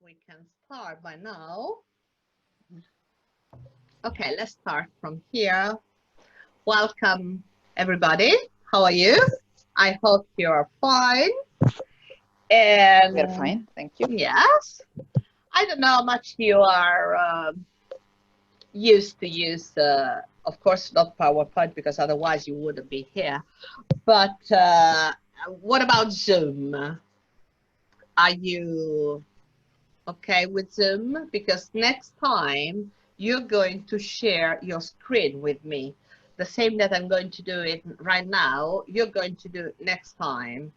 we can start by now. Okay, let's start from here. Welcome, everybody. How are you? I hope you are fine. We're And fine, thank you. yes, I don't know how much you are used to use, of course, not PowerPoint, because otherwise you wouldn't be here. But what about Zoom? Are you okay with Zoom? Because next time you're going to share your screen with me. The same that I'm going to do it right now, you're going to do it next time.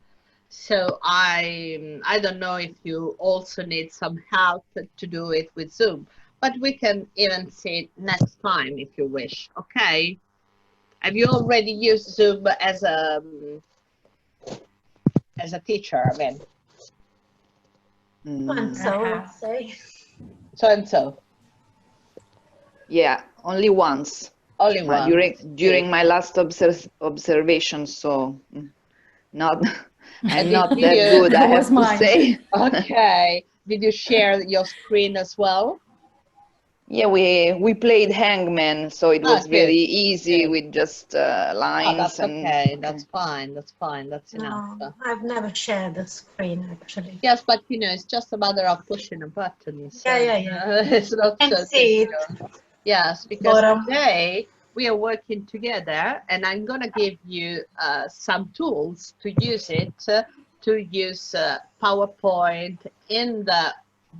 So I don't know if you also need some help to do it with Zoom, but we can even see it next time if you wish. Okay. Have you already used Zoom as a teacher? I mean, And so let's say. so and so. Yeah, only once. Only one. During my last observation, so not I'm not did that you- good, I That have was to mine. say. Okay. Did you share your screen as well? Yeah, we played Hangman, so it was very Good. easy Good. with just Oh, lines that's and okay. That's fine. That's fine. That's enough. No, I've never shared the screen actually. Yes, but you know, it's just a matter of pushing a button. So Yeah. it's not And so see it. difficult. Yes, because Bottom. today we are working together, and I'm gonna give you some tools to use it to use PowerPoint in the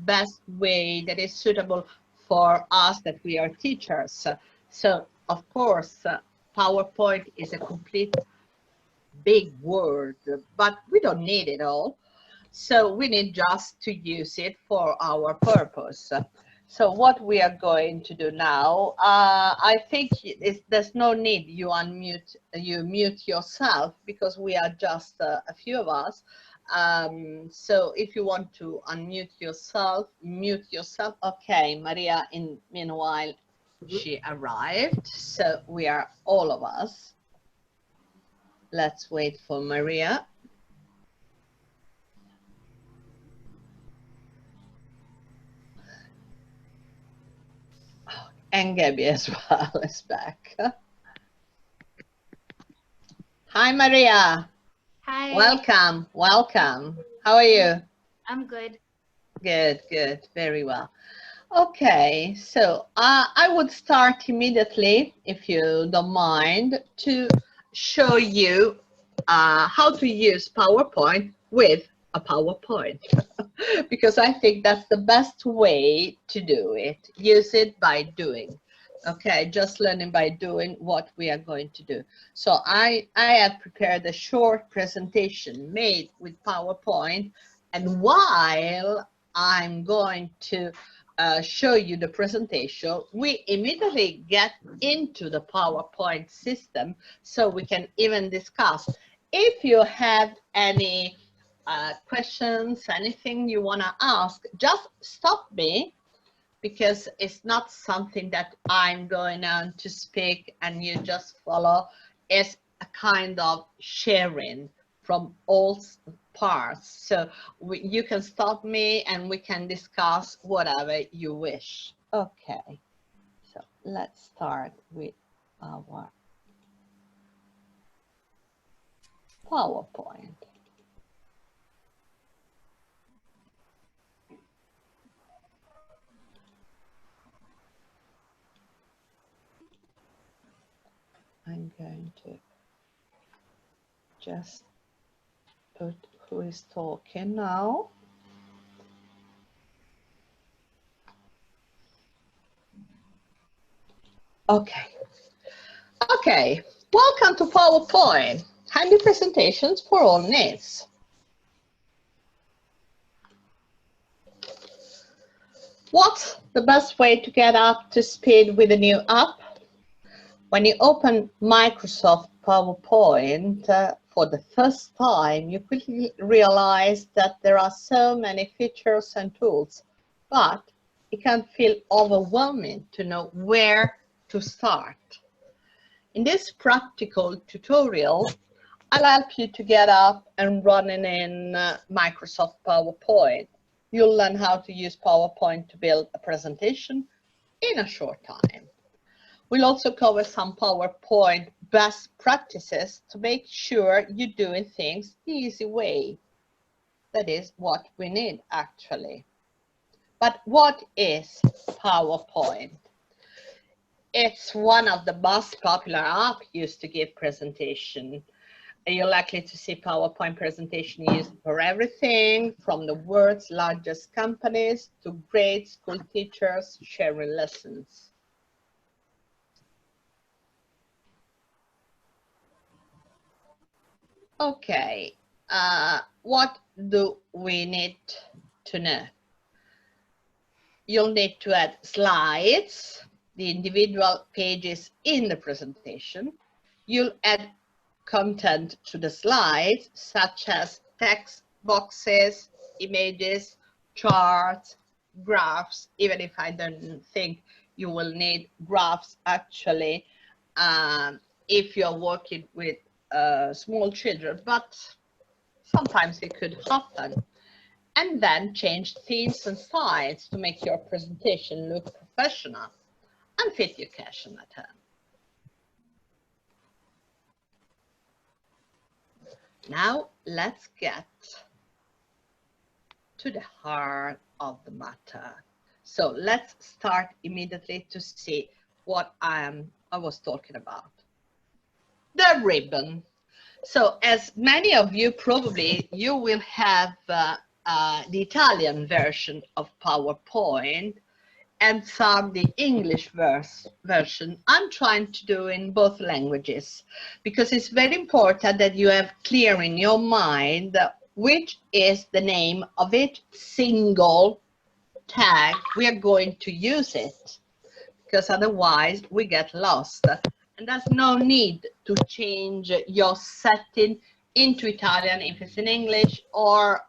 best way that is suitable for us that we are teachers. So of course, PowerPoint is a complete big word, but we don't need it all. So we need just to use it for our purpose. So what we are going to do now, I think there's no need you mute yourself because we are just a few of us. So if you want to unmute yourself, mute yourself. Okay, Maria, meanwhile, she arrived. So we are all of us. Let's wait for Maria. And Gabby as well is back. Hi, Maria. Hi. Welcome. Welcome. How are you? I'm good. Good, good. Very well. Okay, so I would start immediately, if you don't mind, to show you how to use PowerPoint with a PowerPoint. Because I think that's the best way to do it. Use it by doing. Okay, just learning by doing what we are going to do. So I have prepared a short presentation made with PowerPoint, and while I'm going to show you the presentation, we immediately get into the PowerPoint system so we can even discuss. If you have any questions, anything you want to ask, just stop me, because it's not something that I'm going on to speak and you just follow. It's a kind of sharing from all parts. So you can stop me and we can discuss whatever you wish. Okay, so let's start with our PowerPoint. I'm going to just put who is talking now. Okay. Okay. Welcome to PowerPoint. Handy presentations for all needs. What's the best way to get up to speed with a new app? When you open Microsoft PowerPoint for the first time, you quickly realize that there are so many features and tools, but it can feel overwhelming to know where to start. In this practical tutorial, I'll help you to get up and running in Microsoft PowerPoint. You'll learn how to use PowerPoint to build a presentation in a short time. We'll also cover some PowerPoint best practices to make sure you're doing things the easy way. That is what we need, actually. But what is PowerPoint? It's one of the most popular apps used to give presentation. You're likely to see PowerPoint presentation used for everything from the world's largest companies to grade school teachers sharing lessons. Okay, what do we need to know? You'll need to add slides, the individual pages in the presentation. You'll add content to the slides, such as text boxes, images, charts, graphs, even if I don't think you will need graphs actually if you're working with small children, but sometimes it could happen. And then change themes and styles to make your presentation look professional and fit your occasion at hand. Now let's get to the heart of the matter. So let's start immediately to see what I was talking about. The ribbon. So as many of you probably, you will have the Italian version of PowerPoint and some the English version. I'm trying to do in both languages because it's very important that you have clear in your mind which is the name of each single tag we are going to use it, because otherwise we get lost. And there's no need to change your setting into Italian if it's in English, or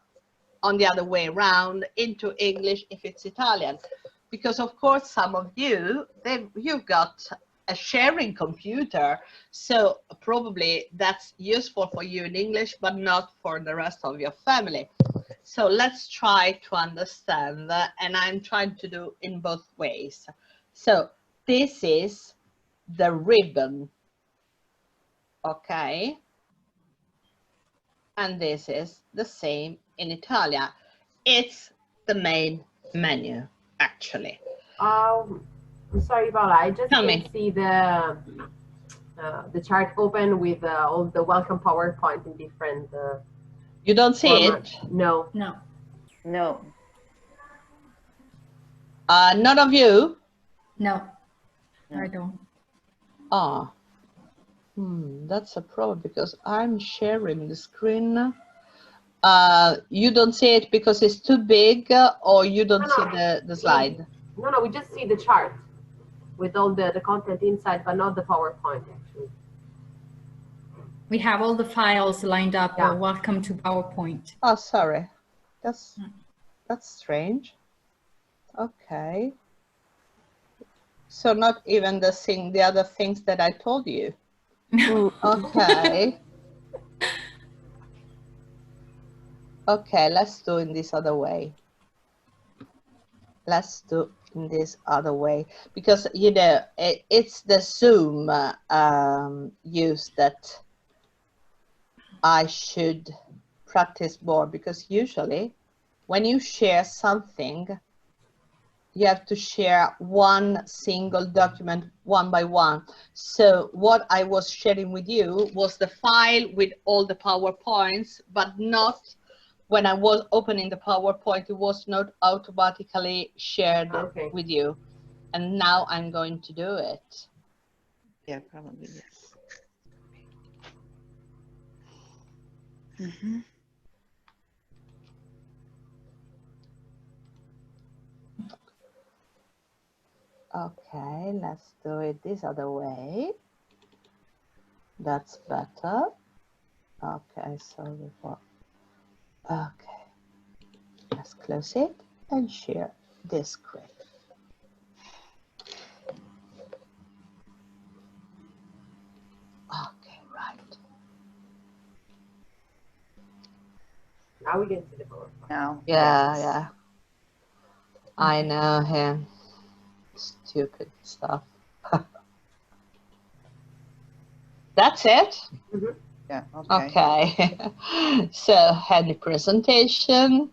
on the other way around into English if it's Italian. Because of course some of you, you've got a sharing computer, so probably that's useful for you in English, but not for the rest of your family. So let's try to understand that, and I'm trying to do in both ways. So this is the ribbon, okay? And this is the same in Italian. It's the main menu, actually. I'm sorry, Paola, I just can't see the chart open with all the welcome PowerPoint in different you don't see formats. it? No. No. No. None of you? No, I don't. Ah, that's a problem because I'm sharing the screen. You don't see it because it's too big, or you don't see the slide? No, we just see the chart with all the content inside, but not the PowerPoint actually. We have all the files lined up. Yeah. Welcome to PowerPoint. Oh, sorry. That's strange. Okay. So not even the other things that I told you. Okay. Okay, let's do it this other way. Let's do in this other way, because you know it's the Zoom use that I should practice more, because usually when you share something you have to share one single document one by one. So what I was sharing with you was the file with all the PowerPoints, but not when I was opening the PowerPoint, it was not automatically shared with you. And now I'm going to do it. Yeah, probably, yes. Mm-hmm. Okay, let's do it this other way. That's better. Okay, so before. Okay, let's close it and share this screen. Okay, right. Now we can see the PowerPoint. Now. Yeah, yes. yeah. I know him. Stupid stuff. That's it? Mhm. Yeah, okay. Okay. So, any presentation?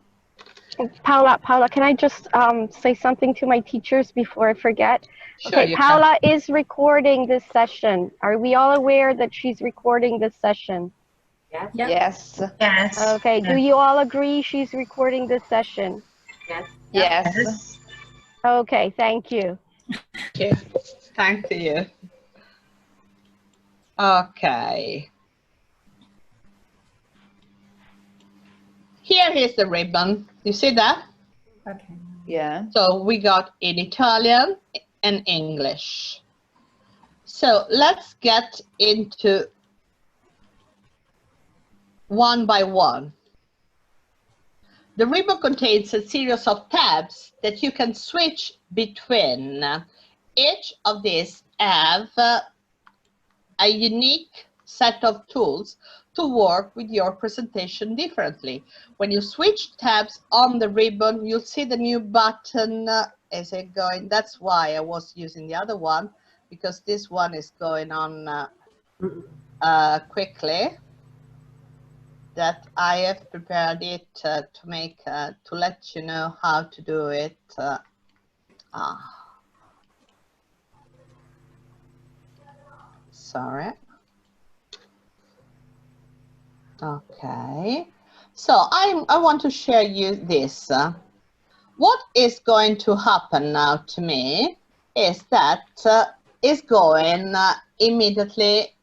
Paula, can I just say something to my teachers before I forget? Sure, Okay, you Paula is recording this session. Are we all aware that she's recording this session? Yes. Yep. Yes. Yes. Okay, do you all agree she's recording this session? Yes. Yes. Yes. Okay, thank you. Okay. Thank you. Okay. Here is the ribbon. You see that? Okay. Yeah. So we got in Italian and English. So let's get into one by one. The ribbon contains a series of tabs that you can switch between. Each of these have a unique set of tools to work with your presentation differently. When you switch tabs on the ribbon, you'll see the new button. Is it going? That's why I was using the other one, because this one is going on quickly. That I have prepared it to make to let you know how to do it. Sorry. Okay. So I want to share you this. What is going to happen now to me is that it's going immediately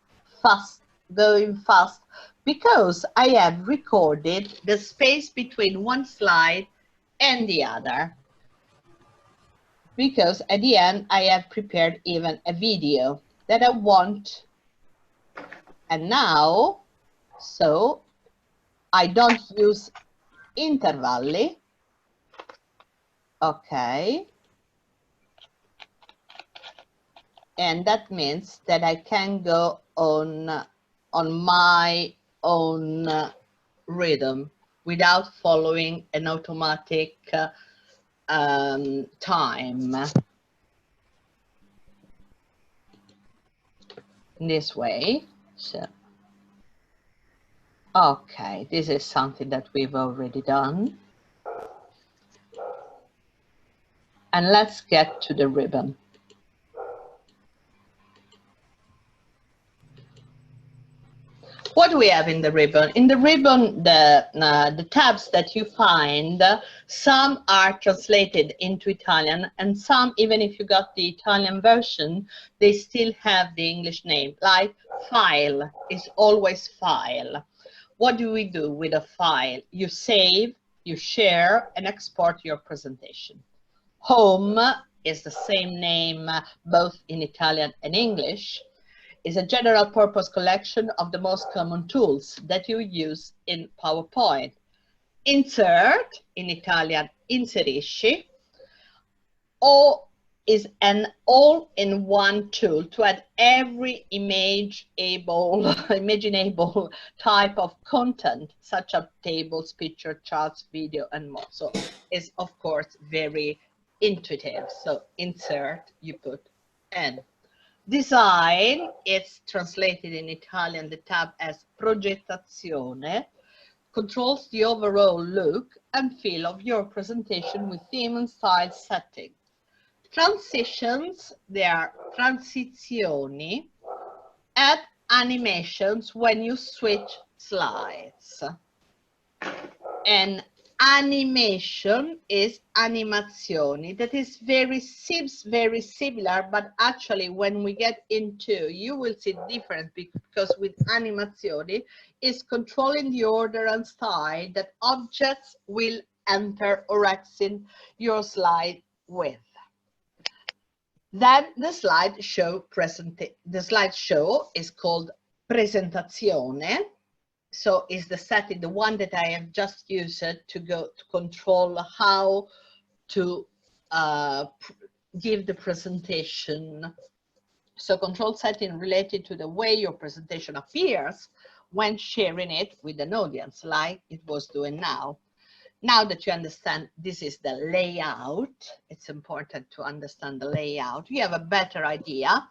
going fast, because I have recorded the space between one slide and the other. Because at the end, I have prepared even a video that I want. And now, so I don't use intervalli. Okay. And that means that I can go on my own rhythm without following an automatic time. In this way. So, okay, this is something that we've already done. And let's get to the ribbon. What do we have in the ribbon? In the ribbon, the tabs that you find, some are translated into Italian, and some, even if you got the Italian version, they still have the English name, like file is always file. What do we do with a file? You save, you share, and export your presentation. Home is the same name both in Italian and English. Is a general purpose collection of the most common tools that you use in PowerPoint. Insert, in Italian inserisci, or is an all-in-one tool to add every imaginable type of content, such as tables, picture, charts, video, and more. So it's, of course, very intuitive. So insert, you put N. Design, it's translated in Italian, the tab as progettazione, controls the overall look and feel of your presentation with theme and style settings. Transitions, they are transizioni, add animations when you switch slides. And animation is animazioni. That is seems very similar, but actually when we get into, you will see difference, because with animazioni is controlling the order and style that objects will enter or exit your slide with. Then the slideshow is called presentazione. So is the setting, the one that I have just used to go to control how to give the presentation. So control setting related to the way your presentation appears when sharing it with an audience, like it was doing now. Now that you understand this is the layout, it's important to understand the layout. You have a better idea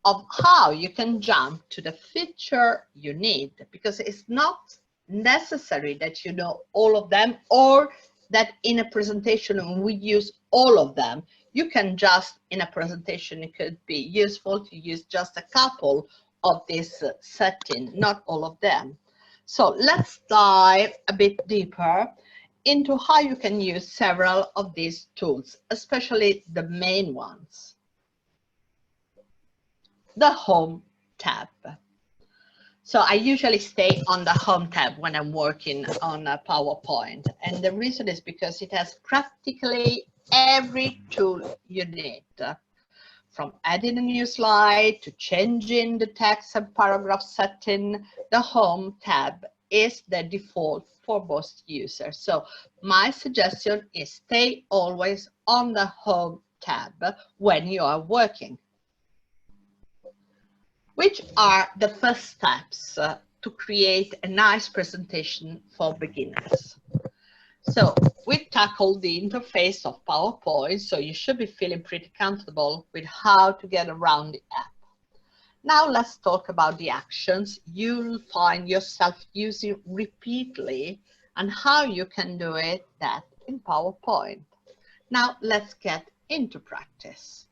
of how you can jump to the feature you need, because it's not necessary that you know all of them or that in a presentation we use all of them. You can just, in a presentation, it could be useful to use just a couple of this setting, not all of them. So let's dive a bit deeper into how you can use several of these tools, especially the main ones. The Home tab. So I usually stay on the Home tab when I'm working on a PowerPoint. And the reason is because it has practically every tool you need. From adding a new slide to changing the text and paragraph setting, the Home tab is the default for most users. So my suggestion is stay always on the Home tab when you are working. Which are the first steps to create a nice presentation for beginners? So we tackled the interface of PowerPoint, so you should be feeling pretty comfortable with how to get around the app. Now let's talk about the actions you'll find yourself using repeatedly and how you can do that in PowerPoint. Now let's get into practice.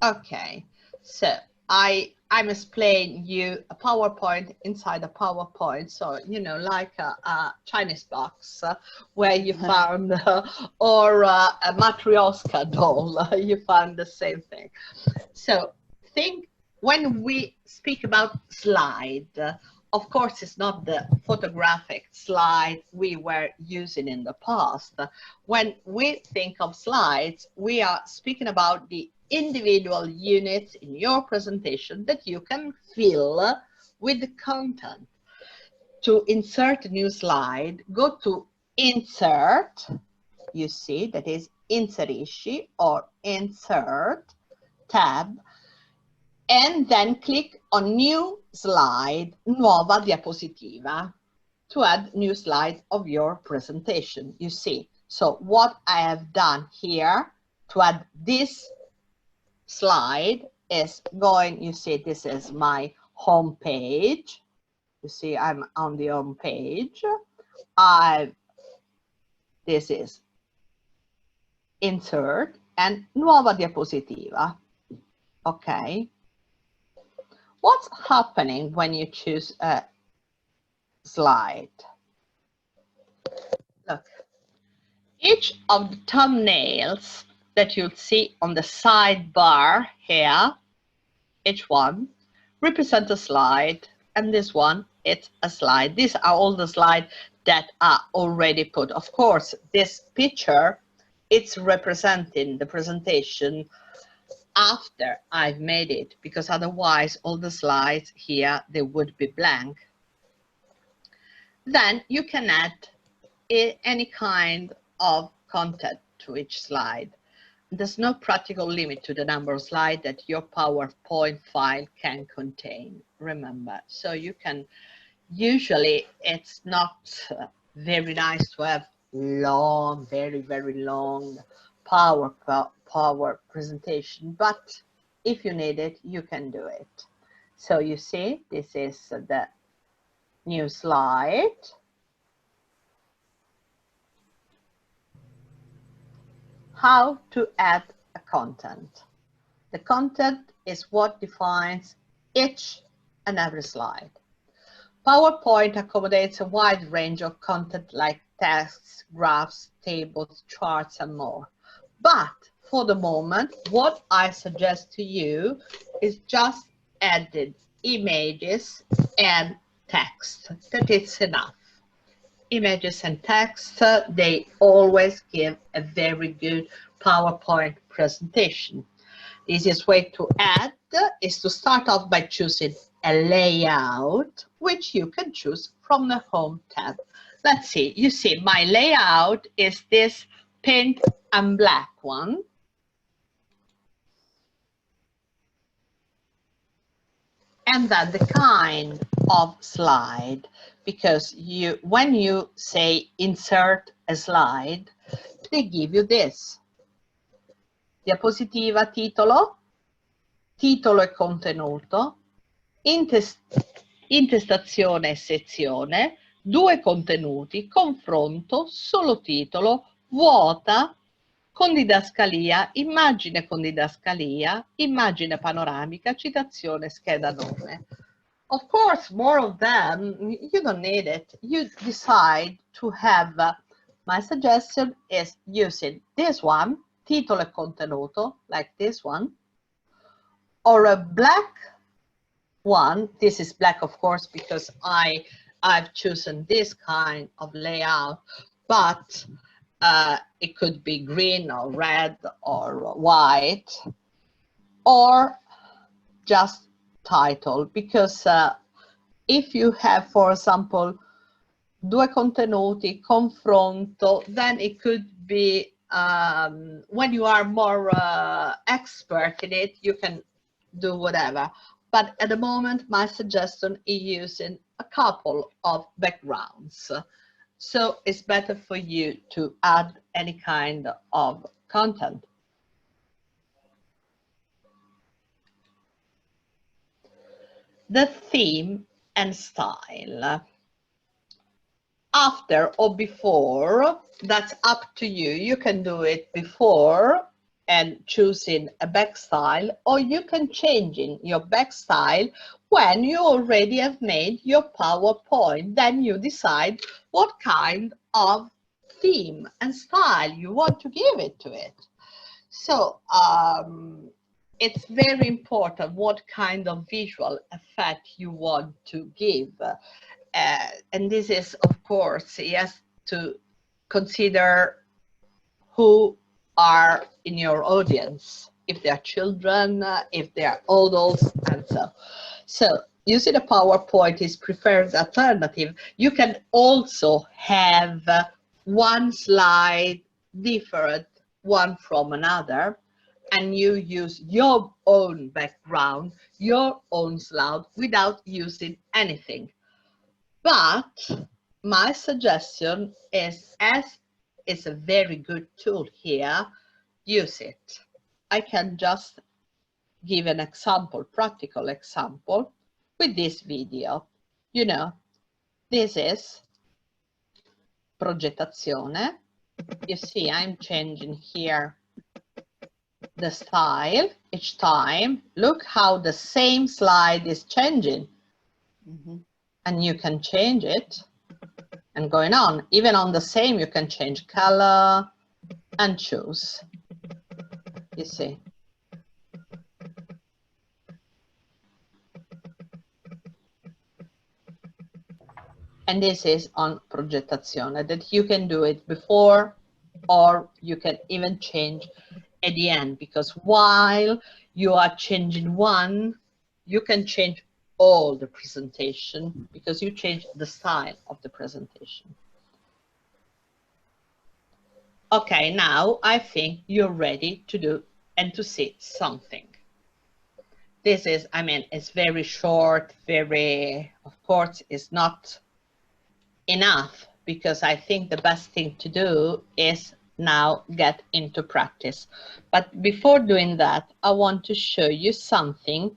Okay. So I'm explaining you a PowerPoint inside a PowerPoint. So, you know, like a Chinese box where you found, or a Matryoshka doll, you found the same thing. So think when we speak about slide, of course, it's not the photographic slide we were using in the past. When we think of slides, we are speaking about the individual units in your presentation that you can fill with the content. To insert a new slide, go to Insert, you see that is Inserisci or Insert tab, and then click on New Slide, Nuova Diapositiva, to add new slide of your presentation, you see. So what I have done here to add this slide is going, you see, this is my home page. You see, I'm on the home page. This is Insert and Nuova Diapositiva. Okay. What's happening when you choose a slide? Look, each of the thumbnails that you'll see on the sidebar here, each one represents a slide, and this one, it's a slide. These are all the slides that are already put. Of course, this picture, it's representing the presentation after I've made it, because otherwise all the slides here, they would be blank. Then you can add any kind of content to each slide. There's no practical limit to the number of slides that your PowerPoint file can contain, remember. So you can, usually it's not very nice to have long, very, very long power presentation, but if you need it, you can do it. So you see, this is the new slide. How to add a content. The content is what defines each and every slide. PowerPoint accommodates a wide range of content like texts, graphs, tables, charts, and more. But for the moment, what I suggest to you is just added images and text. That is enough. Images and text, they always give a very good PowerPoint presentation. The easiest way to add is to start off by choosing a layout, which you can choose from the Home tab. Let's see, you see my layout is this pink and black one. And then the kind of slide, because when you say insert a slide, they give you this. Diapositiva, titolo, titolo e contenuto, intestazione e sezione, due contenuti, confronto, solo titolo, vuota, con didascalia, immagine con didascalia, immagine panoramica, citazione, scheda nome. Of course, more of them, you don't need it. You decide to have, my suggestion is using this one, titolo e contenuto, like this one, or a black one. This is black, of course, because I've chosen this kind of layout, but it could be green or red or white, or just title, because if you have, for example, due contenuti, confronto, then it could be, when you are more expert in it, you can do whatever. But at the moment, my suggestion is using a couple of backgrounds. So it's better for you to add any kind of content. The theme and style. After or before, that's up to you. You can do it before and choosing a back style, or you can change in your back style when you already have made your PowerPoint. Then you decide what kind of theme and style you want to give it to it. So it's very important what kind of visual effect you want to give. And this is, of course, yes, to consider who are in your audience, if they are children, if they are adults, and so. So using a PowerPoint is preferred alternative. You can also have one slide different one from another, and you use your own background, your own slide, without using anything. But my suggestion is, as it's a very good tool here, use it. I can just give an example, practical example, with this video. You know, this is progettazione. You see, I'm changing here the style each time. Look how the same slide is changing. Mm-hmm. And you can change it and going on. Even on the same, you can change color and choose. You see. And this is on progettazione, that you can do it before, or you can even change at the end, because while you are changing one, you can change all the presentation, because you change the style of the presentation. Okay, now I think you're ready to do and to see something. This is, I mean, it's very short, very, of course, it's not enough, because I think the best thing to do is now get into practice. But before doing that, I want to show you something.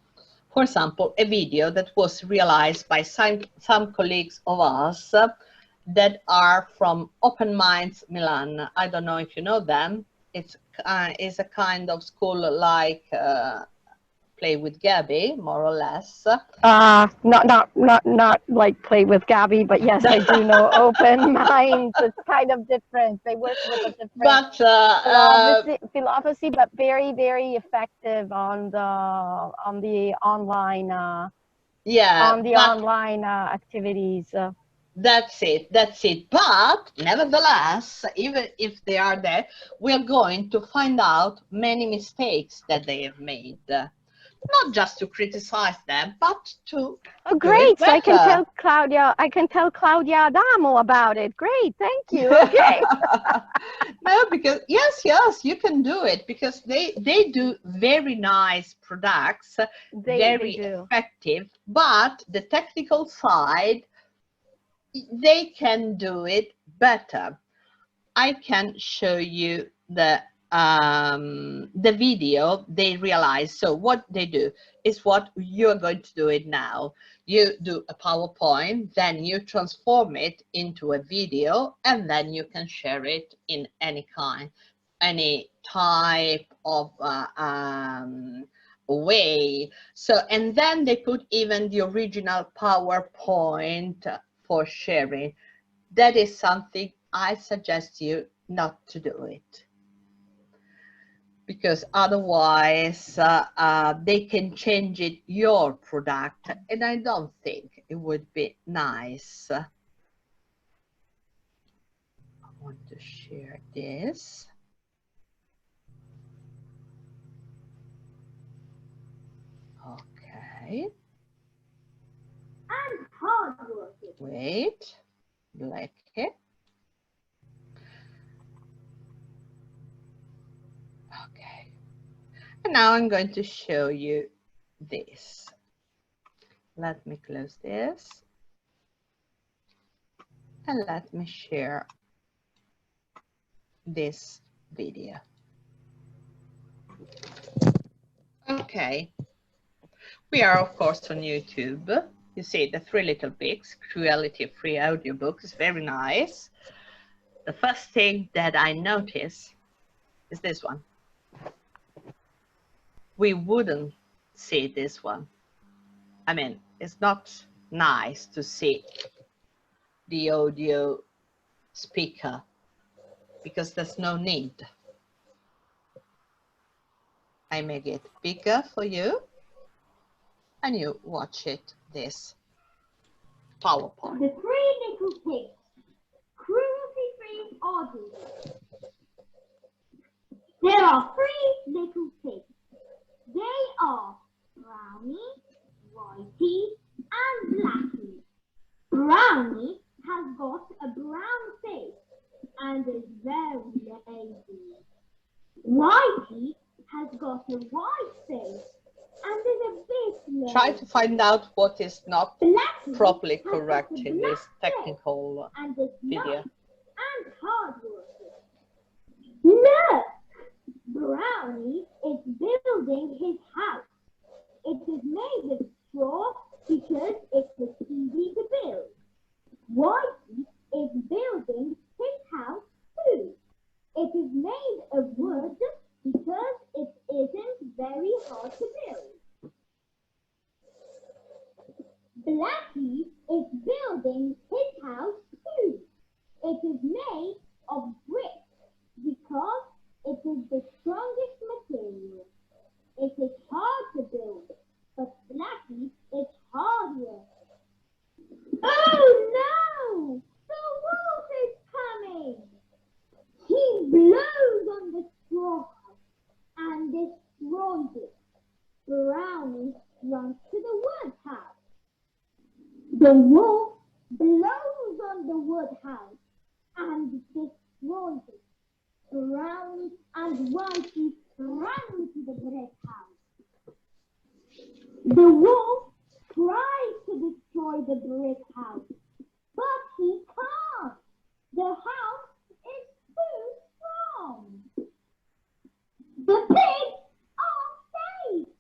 For example, a video that was realized by some colleagues of us that are from Open Minds Milan. I don't know if you know them. It's a kind of school like Play with Gabby, more or less. Not like Play with Gabby, but yes, I do know Open Minds. It's kind of different. They work with a different philosophy, but very, very effective on the online online activities. That's it. But nevertheless, even if they are there, we're going to find out many mistakes that they have made. not just to criticize them, but to Oh, great! So I can tell Claudia. I can tell Claudia Adamo about it. Great, thank you. Okay. No, because yes, you can do it because they do very nice products, very effective. But the technical side, they can do it better. I can show you the video. They realize. So what they do is what you're going to do it now. You do a PowerPoint, then you transform it into a video, and then you can share it in any type of way. So, and then they put even the original PowerPoint for sharing. That is something I suggest you not to do it, because otherwise they can change it, your product, and I don't think it would be nice. I want to share this. Okay. And hard work. Wait, like it. Okay. And now I'm going to show you this. Let me close this. And let me share this video. Okay. We are, of course, on YouTube. You see the Three Little Pigs, cruelty-free audiobook is very nice. The first thing that I notice is this one. We wouldn't see this one. I mean, it's not nice to see the audio speaker because there's no need. I make it bigger for you and you watch it this PowerPoint. The Three Little Pigs, cruelty-free audio. There are 3 little pigs. They are Brownie, Whitey, and Blackie. Brownie has got a brown face and is very lazy. Whitey has got a white face and is a bit lazy. Try to find out what is not properly correct in this technical video. And hardworking. Look! Brownie is building his house. It is made of straw because it is easy to build. Whitey is building his house too. It is made of wood because it isn't very hard to build. Blackie is building his house too. It is made of bricks because it is the strongest material. It is hard to build, but Blackie is harder. Oh no! The wolf is coming! He blows on the straw house and destroys it. Brownie runs to the wood house. The wolf blows on the wood house and destroys it. Brownie and Whitey ran to the brick house. The wolf tries to destroy the brick house, but he can't. The house is too strong. The pigs are safe,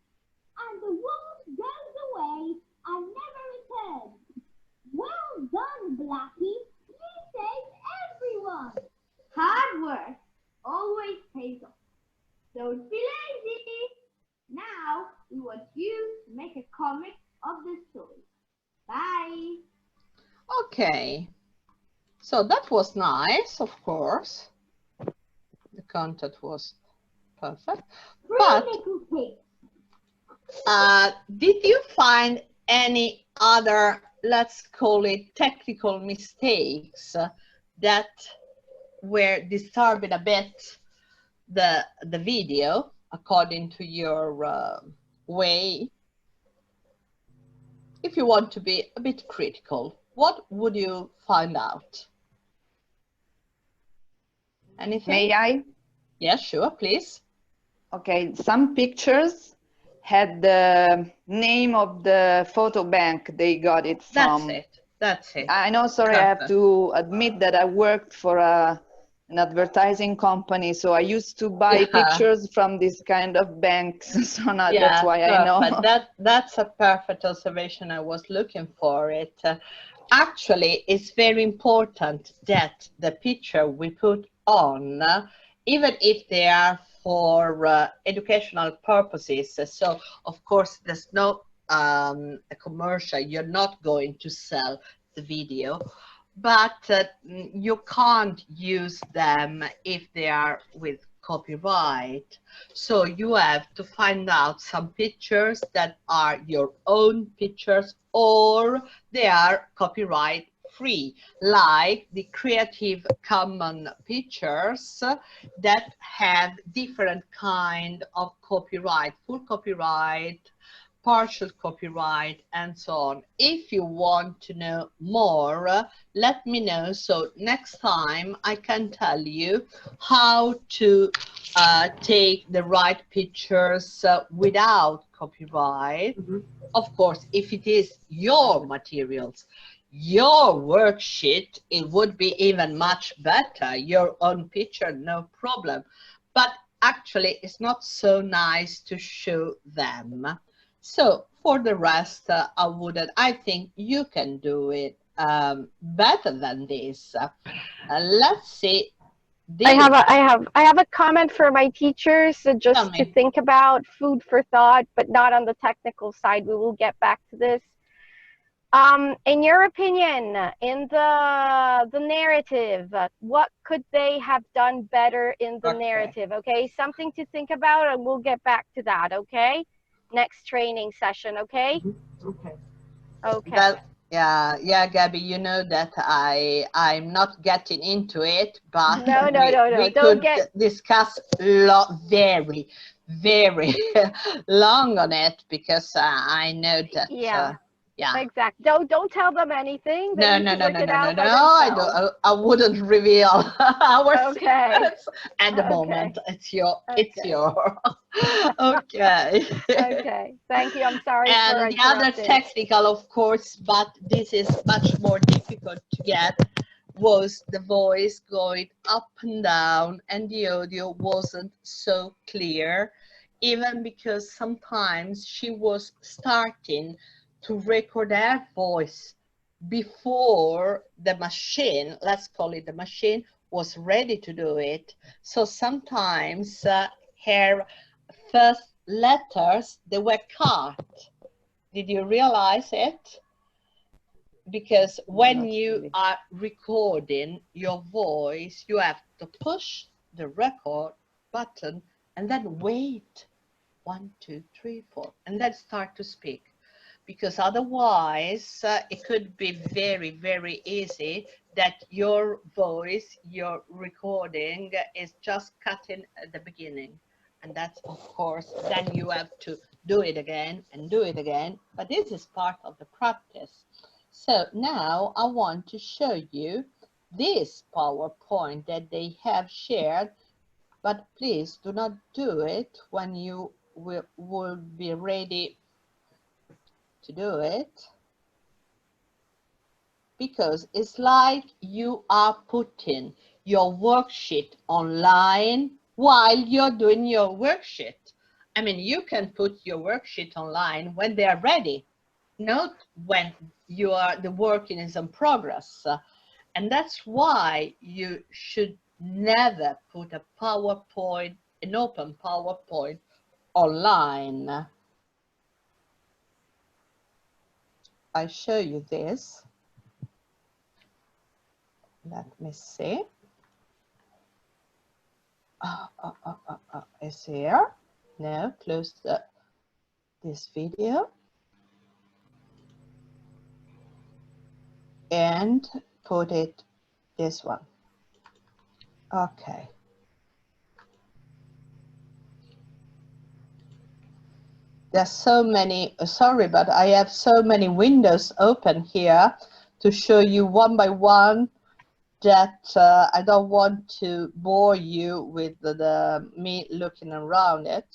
and the wolf goes away and never returns. Well done, Blackie. You saved everyone. Hard work always pays off. Don't be lazy. Now we want you to make a comic of the story. Bye. Okay, so that was nice, of course. The content was perfect. But did you find any other, let's call it technical mistakes that were disturbing a bit the video according to your way, if you want to be a bit critical, what would you find out? Anything? May I? Yes, sure, please. Okay, some pictures had the name of the photo bank they got it from. That's it. That's it. I know, sorry, Perfect. I have to admit that I worked for an advertising company, so I used to buy pictures from this kind of banks, so now that's why perfect. I know. That's a perfect observation. I was looking for it. Actually, it's very important that the picture we put on, even if they are for educational purposes, so of course there's no a commercial, you're not going to sell the video, but you can't use them if they are with copyright. So you have to find out some pictures that are your own pictures or they are copyright free, like the Creative Commons pictures that have different kind of copyright, full copyright, partial copyright, and so on. If you want to know more, let me know. So next time I can tell you how to take the right pictures without copyright. Of course, if it is your materials, your worksheet, it would be even much better. Your own picture, no problem. But actually, it's not so nice to show them. So for the rest, I think you can do it better than this. Let's see. I have a comment for my teachers, just to think about, food for thought, but not on the technical side. We will get back to this. In your opinion, in the narrative, what could they have done better in the narrative? Okay, something to think about, and we'll get back to that. Okay, next training session. Okay. Okay. Yeah, Gabby, you know that I'm not getting into it, but we Don't could discuss very, very long on it, because I know that. Yeah, exactly. Don't tell them anything. No. I wouldn't reveal our secrets at the moment. It's your. Okay. Okay. Thank you. I'm sorry. And the other technical, of course, but this is much more difficult to get, was the voice going up and down, and the audio wasn't so clear, even because sometimes she was starting to record her voice before the machine, let's call it the machine, was ready to do it. So sometimes her first letters, they were cut. Did you realize it? Because when you are recording your voice, you have to push the record button and then wait 1, 2, 3, 4, and then start to speak. Because otherwise it could be very, very easy that your voice, your recording is just cutting at the beginning. And that's, of course, then you have to do it again and do it again. But this is part of the practice. So now I want to show you this PowerPoint that they have shared, but please do not do it when you will be ready to do it, because it's like you are putting your worksheet online while you're doing your worksheet. I mean, you can put your worksheet online when they are ready, not when the working is in progress. And that's why you should never put a PowerPoint, an open PowerPoint, online. I show you this. Let me see. It's here. Now close this video and put it this one. Okay. there's so many, sorry, but I have so many windows open here to show you one by one that I don't want to bore you with me looking around it.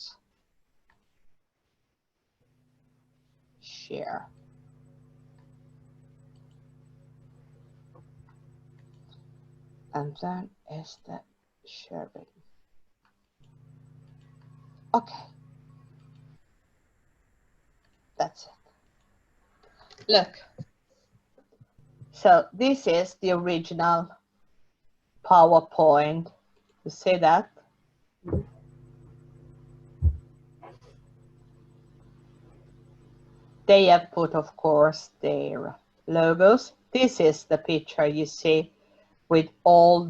Share. And then is the sharing. Okay. That's it. Look. So this is the original PowerPoint. You see that? They have put, of course, their logos. This is the picture you see with all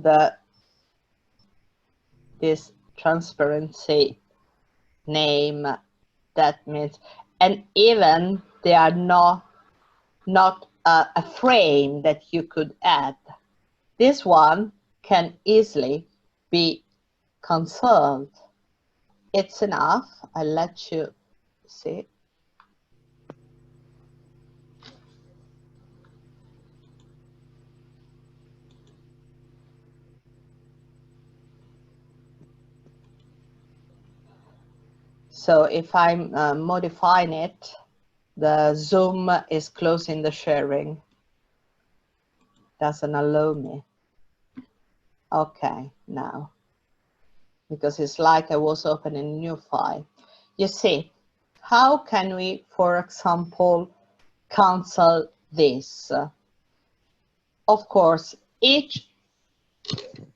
this transparency name. That means, and even they are not a frame that you could add. This one can easily be consoled. It's enough. I'll let you see. So if I'm modifying it, the zoom is closing the sharing. Doesn't allow me. Okay, now. Because it's like I was opening a new file. You see, how can we, for example, cancel this? Of course, each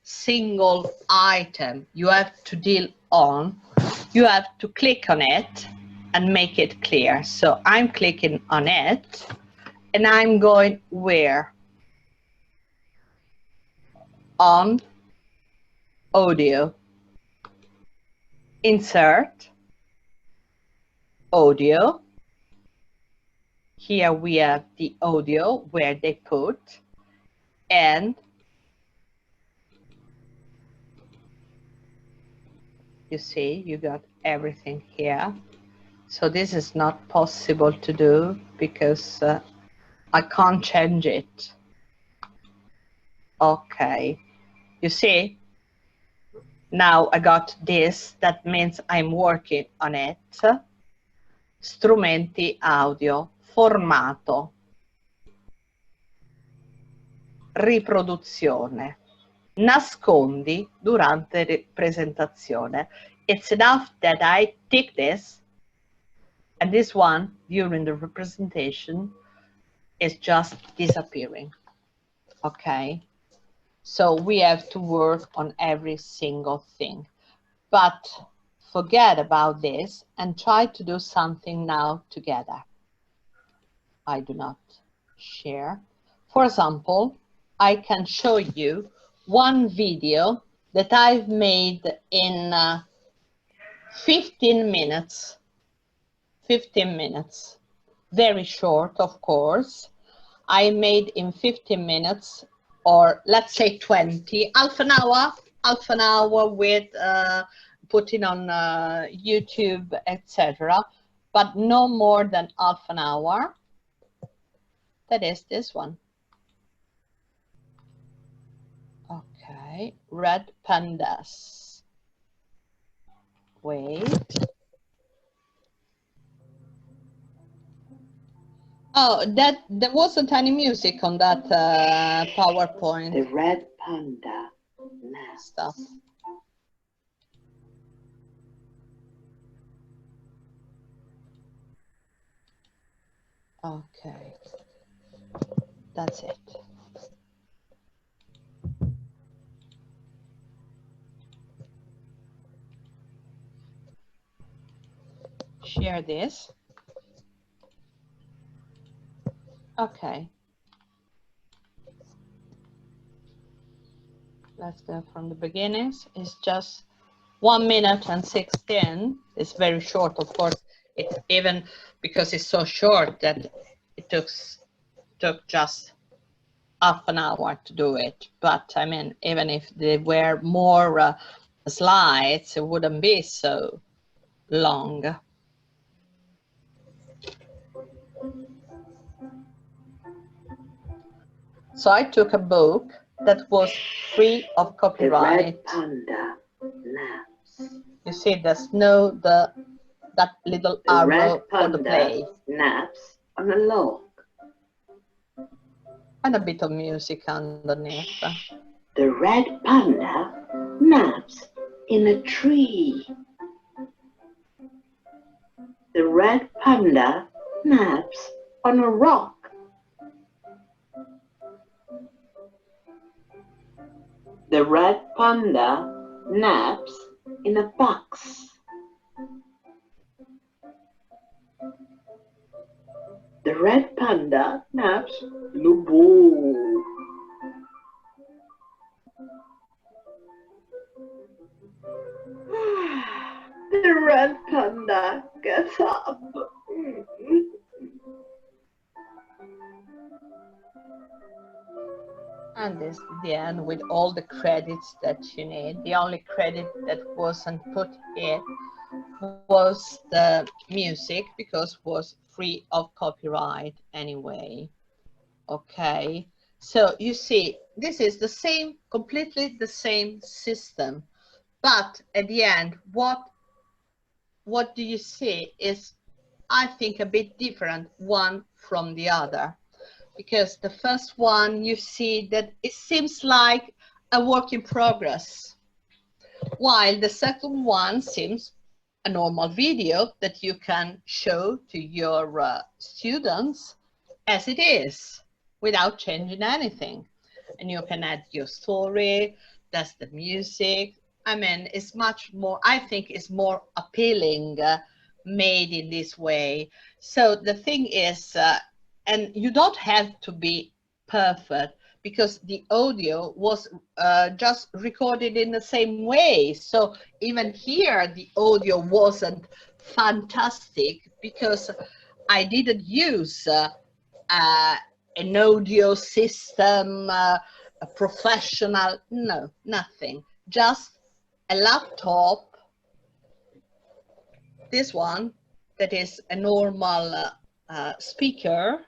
single item you have to deal on, you have to click on it and make it clear. So I'm clicking on it and I'm going where? On audio. Insert audio. Here we have the audio where they put, and you see you got everything here. So this is not possible to do because I can't change it. Okay, you see, now I got this. That means I'm working on it. Strumenti audio, formato, riproduzione, nascondi durante presentazione. It's enough that I tick this, and this one during the representation is just disappearing. Okay, so we have to work on every single thing, but forget about this and try to do something now together. I do not share. For example, I can show you one video that I've made in 15 minutes. 15 minutes. Very short, of course. I made in 15 minutes, or let's say 20, half an hour with putting on YouTube, etc. But no more than half an hour. That is this one. Okay, red pandas. Wait. Oh, there wasn't any music on that PowerPoint. The red panda stuff. Okay, that's it. Share this. Okay. Let's go from the beginnings. It's just 1 minute and 16. It's very short, of course. It's even because it's so short that it took just half an hour to do it. But I mean, even if there were more slides, it wouldn't be so long. So I took a book that was free of copyright. The red panda naps. You see, there's no that little arrow for the play. Naps on a log. And a bit of music underneath. The red panda naps in a tree. The red panda naps on a rock. The red panda naps in a box. The red panda naps in a bowl. The red panda gets up. And this is the end with all the credits that you need. The only credit that wasn't put here was the music, because it was free of copyright anyway. Okay, so you see, this is the same, completely the same system, but at the end, what do you see is, I think, a bit different one from the other. Because the first one, you see that it seems like a work in progress, while the second one seems a normal video that you can show to your students as it is, without changing anything. And you can add your story, that's the music. I mean, it's much more, I think it's more appealing made in this way. So the thing is, and you don't have to be perfect, because the audio was just recorded in the same way. So even here, the audio wasn't fantastic, because I didn't use an audio system, a professional, no, nothing. Just a laptop, this one, that is a normal speaker,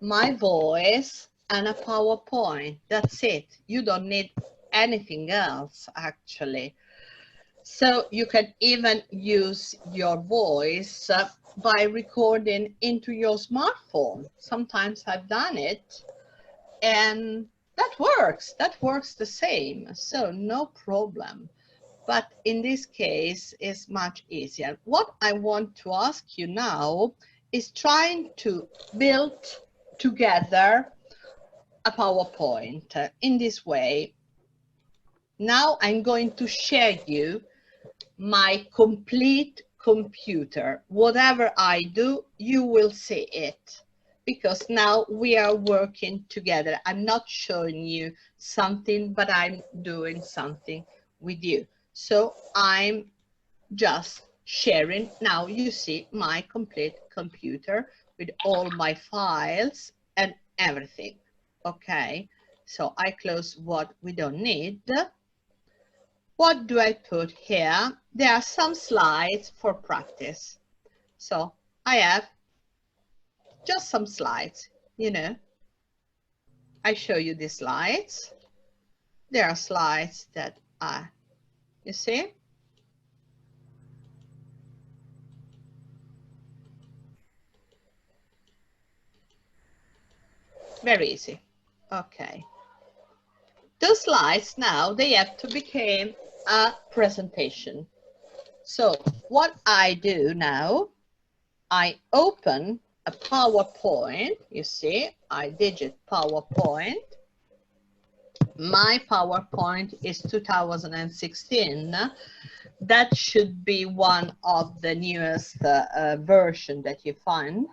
my voice, and a PowerPoint. That's it. You don't need anything else, actually. So you can even use your voice by recording into your smartphone. Sometimes I've done it, and that works the same, so no problem. But in this case, it's much easier. What I want to ask you now is trying to build together a PowerPoint in this way. Now I'm going to share you my complete computer. Whatever I do, you will see it, because now we are working together. I'm not showing you something, but I'm doing something with you. So I'm just sharing. Now you see my complete computer with all my files and everything. Okay, so I close what we don't need. What do I put here? There are some slides for practice. So I have just some slides, you know. I show you the slides. There are slides that are, you see? Very easy. Okay. Those slides now, they have to become a presentation. So what I do now, I open a PowerPoint. You see, I digit PowerPoint. My PowerPoint is 2016. That should be one of the newest version that you find.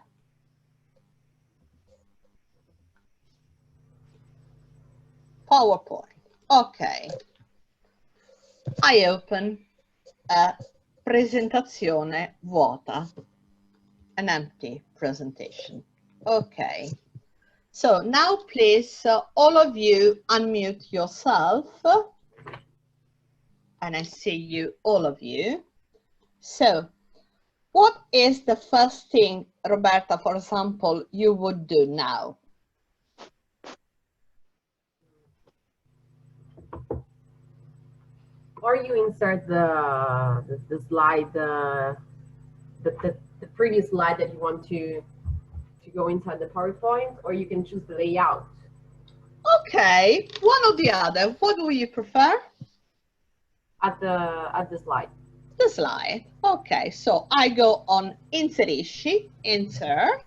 PowerPoint. Okay. I open a presentazione vuota, an empty presentation. Okay. So now please, all of you unmute yourself. And I see you, all of you. So what is the first thing, Roberta, for example, you would do now? Or you insert the slide, the previous slide that you want to go inside the PowerPoint, or you can choose the layout. Okay, one or the other. What do you prefer? At the slide. The slide. Okay, so I go on Inserisci, Insert.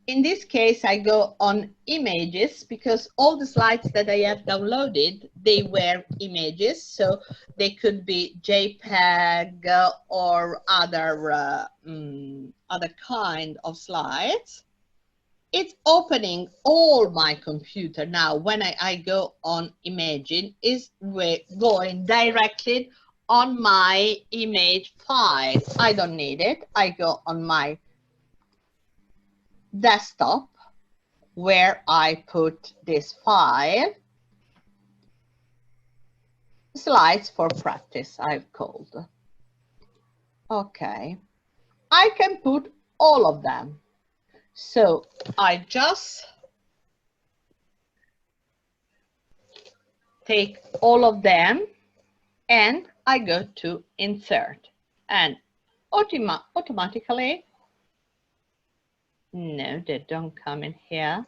In this case, I go on Images because all the slides that I have downloaded, they were images, so they could be JPEG or other kind of slides. It's opening all my computer now. When I go on Imagine, is going directly on my image file. I don't need it. I go on my desktop where I put this file. Slides for practice, I've called. Okay. I can put all of them. So I just take all of them and I go to Insert, and automatically, no, they don't come in here.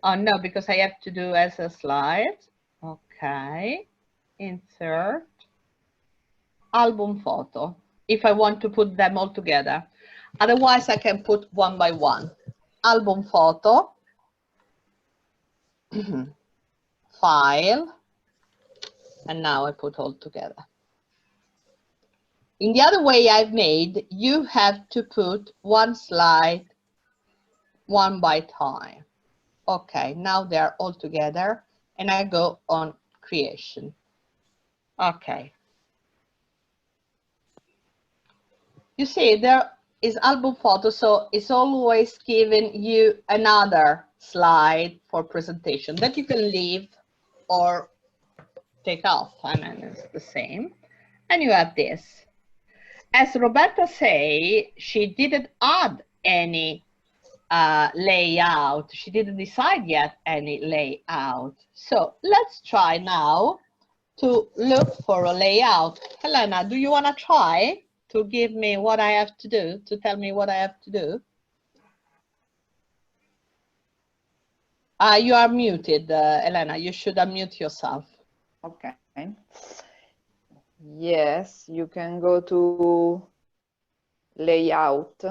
Oh no, because I have to do as a slide. Okay, Insert, Album Photo, if I want to put them all together. Otherwise, I can put one by one. Album Photo, File, and now I put all together. In the other way I've made, you have to put one slide one by time. Okay, now they're all together, and I go on Creation. Okay. You see, there is album photo, so it's always giving you another slide for presentation that you can leave or take off. I mean, it's the same. And you have this. As Roberta say, she didn't add any layout. She didn't decide yet any layout. So let's try now to look for a layout. Helena, do you want to try to give me what I have to do, to tell me what I have to do? You are muted, Elena. You should unmute yourself. Okay. Yes, you can go to layout.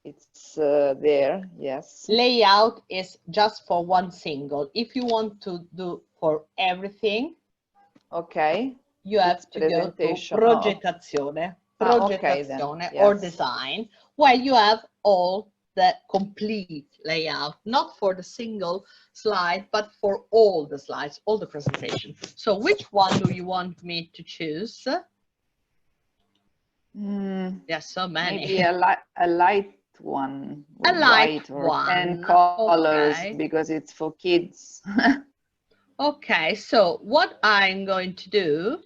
It's there, yes. Layout is just for one single. If you want to do for everything, okay, you have to go to progettazione, or design, where you have all the complete layout, not for the single slide, but for all the slides, all the presentation. So which one do you want me to choose? There's so many. Maybe a light one. A light or one. 10 colors, okay. Because it's for kids. Okay, so what I'm going to do,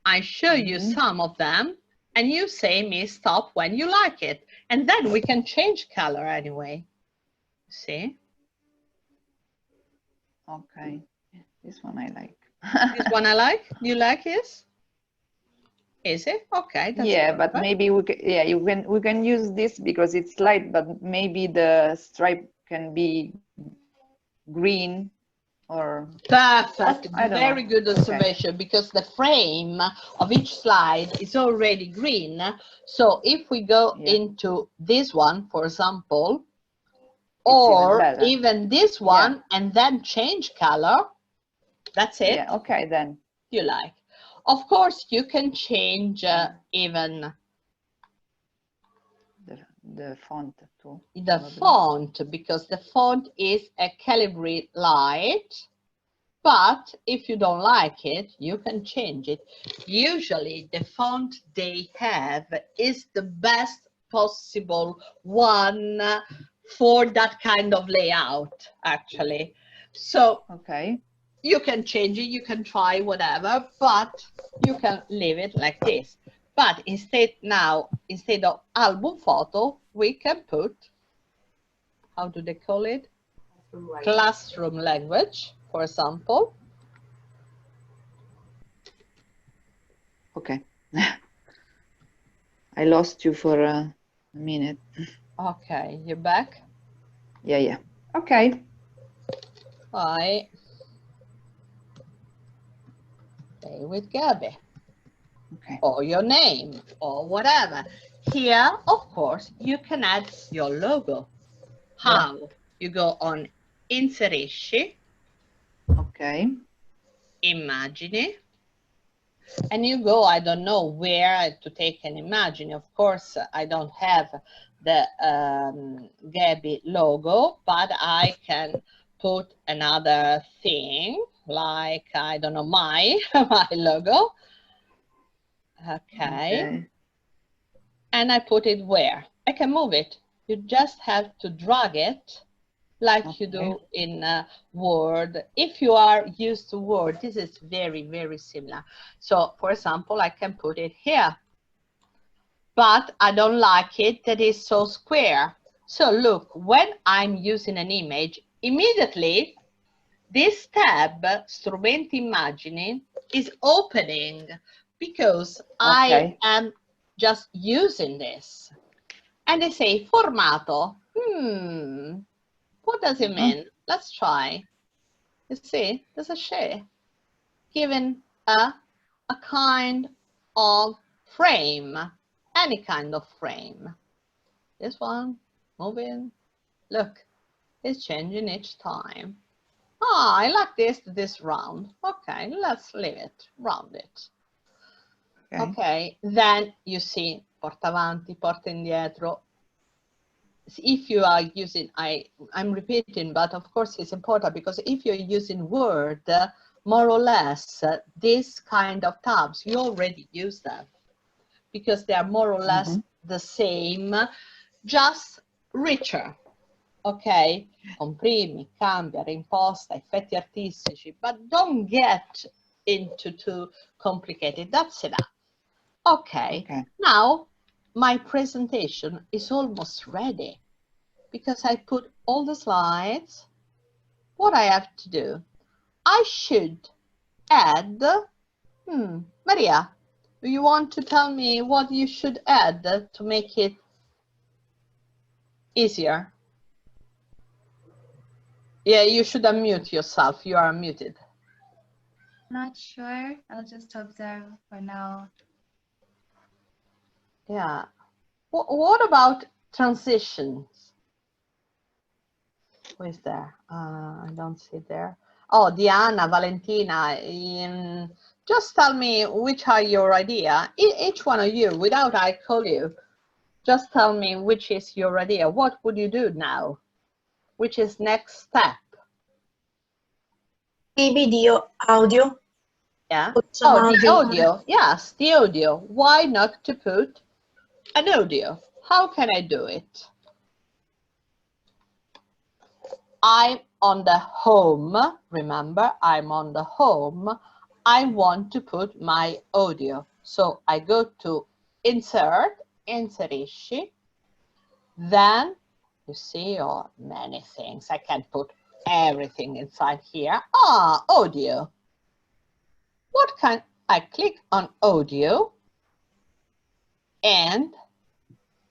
I show you some of them, and you say me stop when you like it. And then we can change color anyway. See? Okay, this one I like. This one I like? You like this? Is it? Okay. That's yeah, perfect. but maybe we can use this because it's light, but maybe the stripe can be green. Or perfect. Very good observation, because the frame of each slide is already green. So if we go into this one, for example, or even this one, and then change color, that's it. Yeah, okay, then. You like. Of course, you can change even the font too. The font, because the font is a Calibri Light, but if you don't like it, you can change it. Usually the font they have is the best possible one for that kind of layout, actually. So you can change it, you can try whatever, but you can leave it like this. But instead of album photo, we can put, how do they call it? Classroom language, for example. Okay. I lost you for a minute. Okay, you're back? Yeah, yeah. Okay. Bye. Stay with Gabby. Okay. Or your name, or whatever. Here, of course, you can add your logo. How? Yeah. You go on Inserisci. Okay. Immagini. And you go, I don't know where to take an imagine. Of course, I don't have the Gabby logo, but I can put another thing, like, I don't know, my logo. Okay. And I put it where? I can move it. You just have to drag it like you do in Word. If you are used to Word, this is very, very similar. So, for example, I can put it here. But I don't like it that is so square. So look, when I'm using an image, immediately this tab, Strumenti Immagini, is opening because I am just using this. And they say, formato. What does it mean? Let's try. You see, there's a shape given a kind of frame, any kind of frame. This one, moving. Look, it's changing each time. Ah, I like this round. Okay, let's leave it, round it. Okay, then you see porta avanti, porta indietro. If you are using, I'm repeating, but of course it's important because if you're using Word, more or less, this kind of tabs, you already use them because they are more or less the same, just richer. Ok? Comprimi, cambia, reimposta, effetti artistici, but don't get into too complicated. That's enough. Okay. Now my presentation is almost ready because I put all the slides. What I have to do, I should add, Maria, do you want to tell me what you should add to make it easier? Yeah, you should unmute yourself. You are muted. Not sure. I'll just observe for now. Yeah. What about transitions? Who is there? I don't see there. Oh, Diana, Valentina. Just tell me which are your idea. Each one of you, without I call you, just tell me which is your idea. What would you do now? Which is next step? Video, audio. Yeah. Oh, the audio. Yes, the audio. Why not to put an audio? How can I do it? I'm on the home. Remember, I'm on the home. I want to put my audio. So I go to insert, inserisci. Then you see many things. I can put everything inside here. Ah, audio. What can I click on audio and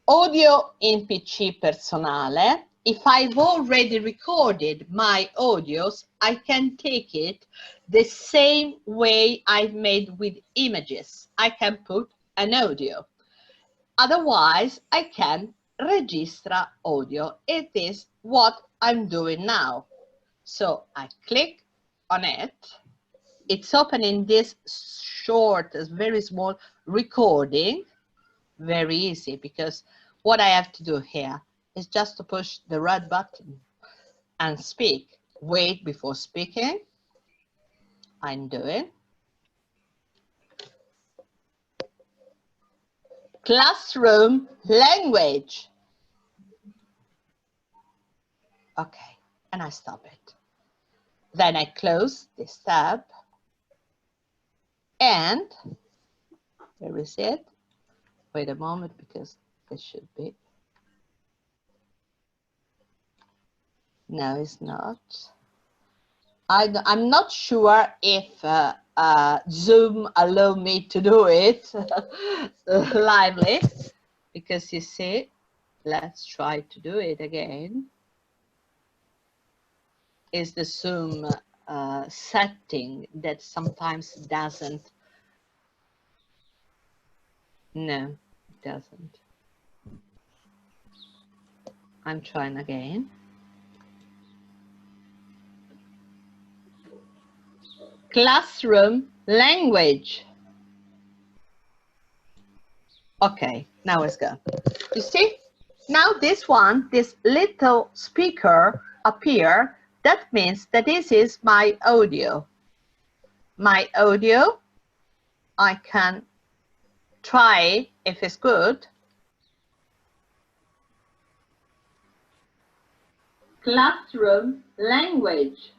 audio in PC personale. If I've already recorded my audios, I can take it the same way I've made with images. I can put an audio. Otherwise, I can registra audio. It is what I'm doing now. So I click on it. It's opening this short, very small recording. Very easy because what I have to do here is just to push the red button and speak. Wait before speaking. I'm doing. Classroom language. Okay, and I stop it. Then I close this tab. And where is it? Wait a moment because this should be. No, it's not. I'm not sure if Zoom allow me to do it lively, because you see, let's try to do it again. Is the Zoom setting that sometimes doesn't. No, it doesn't. I'm trying again. Classroom language. Okay, now let's go. You see, now this one, this little speaker appear. That means that this is my audio. My audio, I can try if it's good. Classroom language.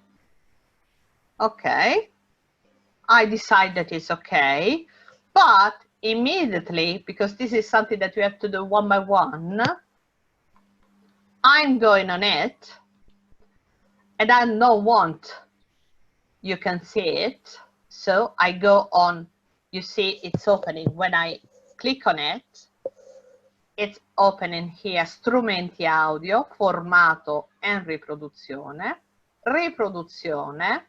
Okay, I decide that it's okay, but immediately, because this is something that we have to do one by one, I'm going on it, and I don't want you can see it, so I go on. You see it's opening. When I click on it, it's opening here, strumenti audio, formato e riproduzione, riproduzione,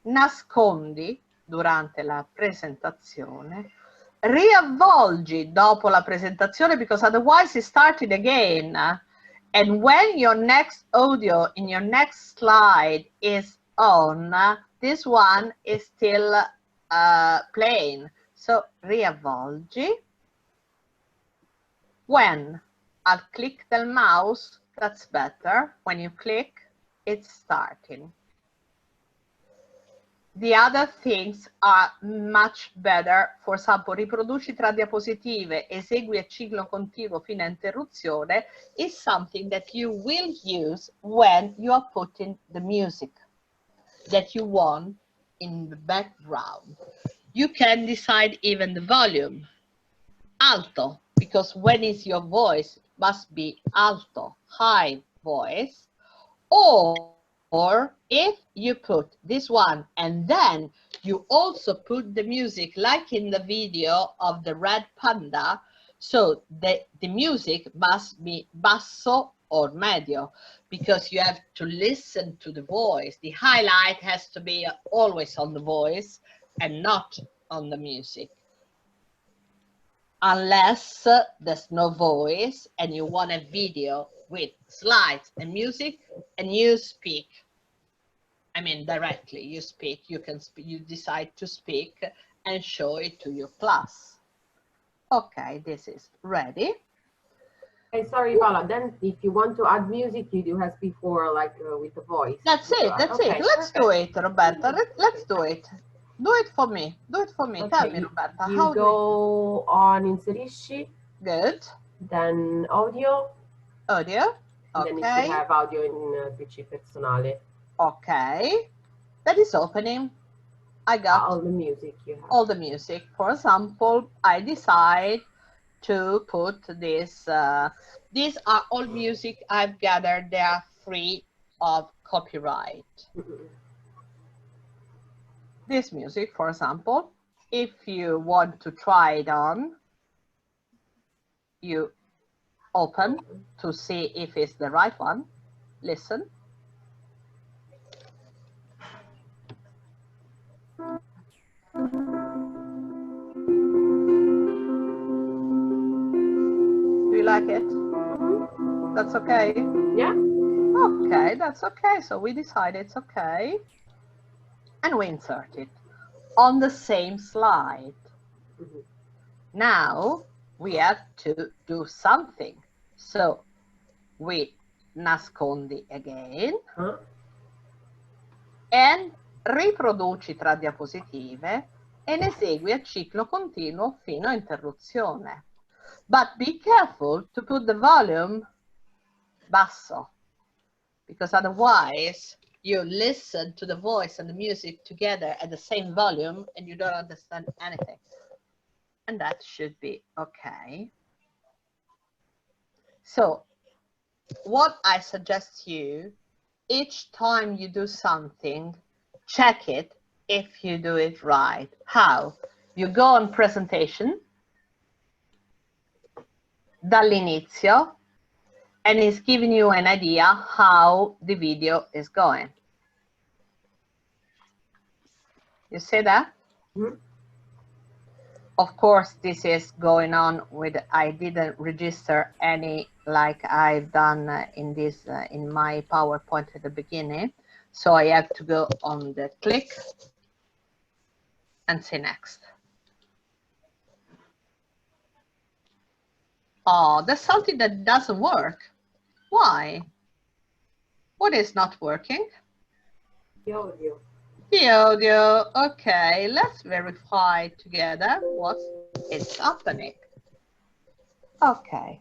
nascondi durante la presentazione, riavvolgi dopo la presentazione, because otherwise it started again. And when your next audio in your next slide is on, this one is still playing. So riavvolgi. When I'll click the mouse, that's better. When you click, it's starting. The other things are much better. For example, riproduci tra diapositive, esegui a ciclo continuo fino a interruzione is something that you will use when you are putting the music that you want in the background. You can decide even the volume. Alto, because when it's your voice, it must be alto, high voice. Or if you put this one and then you also put the music like in the video of the red panda, so the music must be basso or medio, because you have to listen to the voice. The highlight has to be always on the voice and not on the music. Unless there's no voice and you want a video with slides and music and you speak. I mean, directly you speak, you can speak, you decide to speak and show it to your class. Okay, this is ready. Hey, sorry, Paola, then if you want to add music, you do as before, like with the voice. That's it, that's it. Let's do it, Roberta. Let's do it. Do it for me. Do it for me. Okay, Tell me, Roberta. You go on inserisci. Good. Then audio. Audio. Okay. Then you should have audio in PC personale. Okay. That is opening. I got all the music you have. All the music. For example, I decide to put this. These are all music I've gathered. They are free of copyright. This music, for example, if you want to try it on, you open to see if it's the right one. Listen. Do you like it? That's okay? Yeah. Okay, that's okay. So we decide it's okay. And we insert it on the same slide. Now we have to do something. So we nascondi again and riproduci tra diapositive e ne esegui a ciclo continuo fino a interruzione. But be careful to put the volume basso, because otherwise you listen to the voice and the music together at the same volume and you don't understand anything. And that should be okay. So what I suggest you, each time you do something, check it if you do it right. How? You go on presentation, dall'inizio, and it's giving you an idea how the video is going. You see that? Mm-hmm. Of course, this is going on with, I didn't register any like I've done in this, in my PowerPoint at the beginning. So I have to go on the click and say next. Oh, there's something that doesn't work. Why? What is not working? The audio. The audio. Okay, let's verify together what is happening. Okay.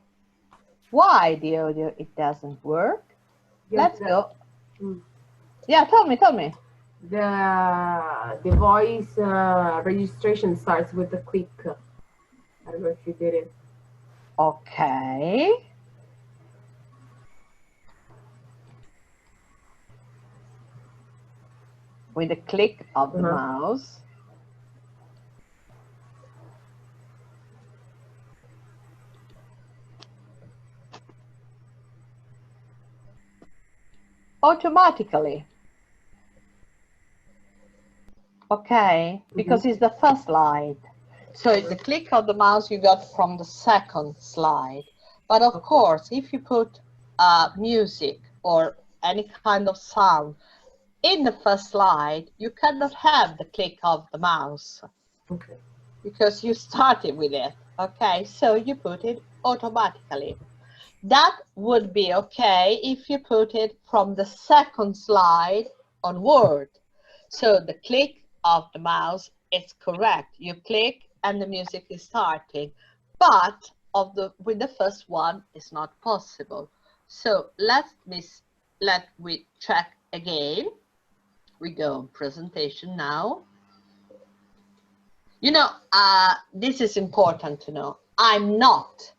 Why the audio it doesn't work? Let's go. Yeah, tell me. The voice registration starts with the click. I don't know if you did it. Okay. With the click of the mouse. Automatically. Okay, because it's the first slide. So the click of the mouse you got from the second slide. But of course, if you put music or any kind of sound in the first slide, you cannot have the click of the mouse. Okay. Because you started with it. Okay, so you put it automatically. That would be okay if you put it from the second slide onward. So the click of the mouse is correct. You click and the music is starting. But with the first one, it's not possible. So let we check again. We go on presentation now. You know, this is important to know. I'm not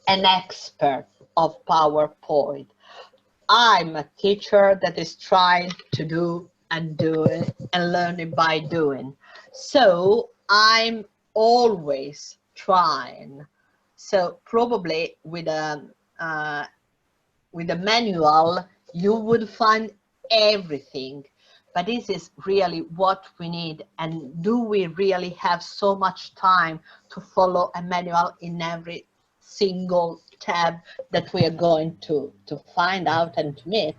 an expert of PowerPoint. I'm a teacher that is trying to do and doing and learning by doing. So I'm always trying. So probably with a manual, you would find everything. But this is really what we need. And do we really have so much time to follow a manual in every single tab that we are going to find out and to meet?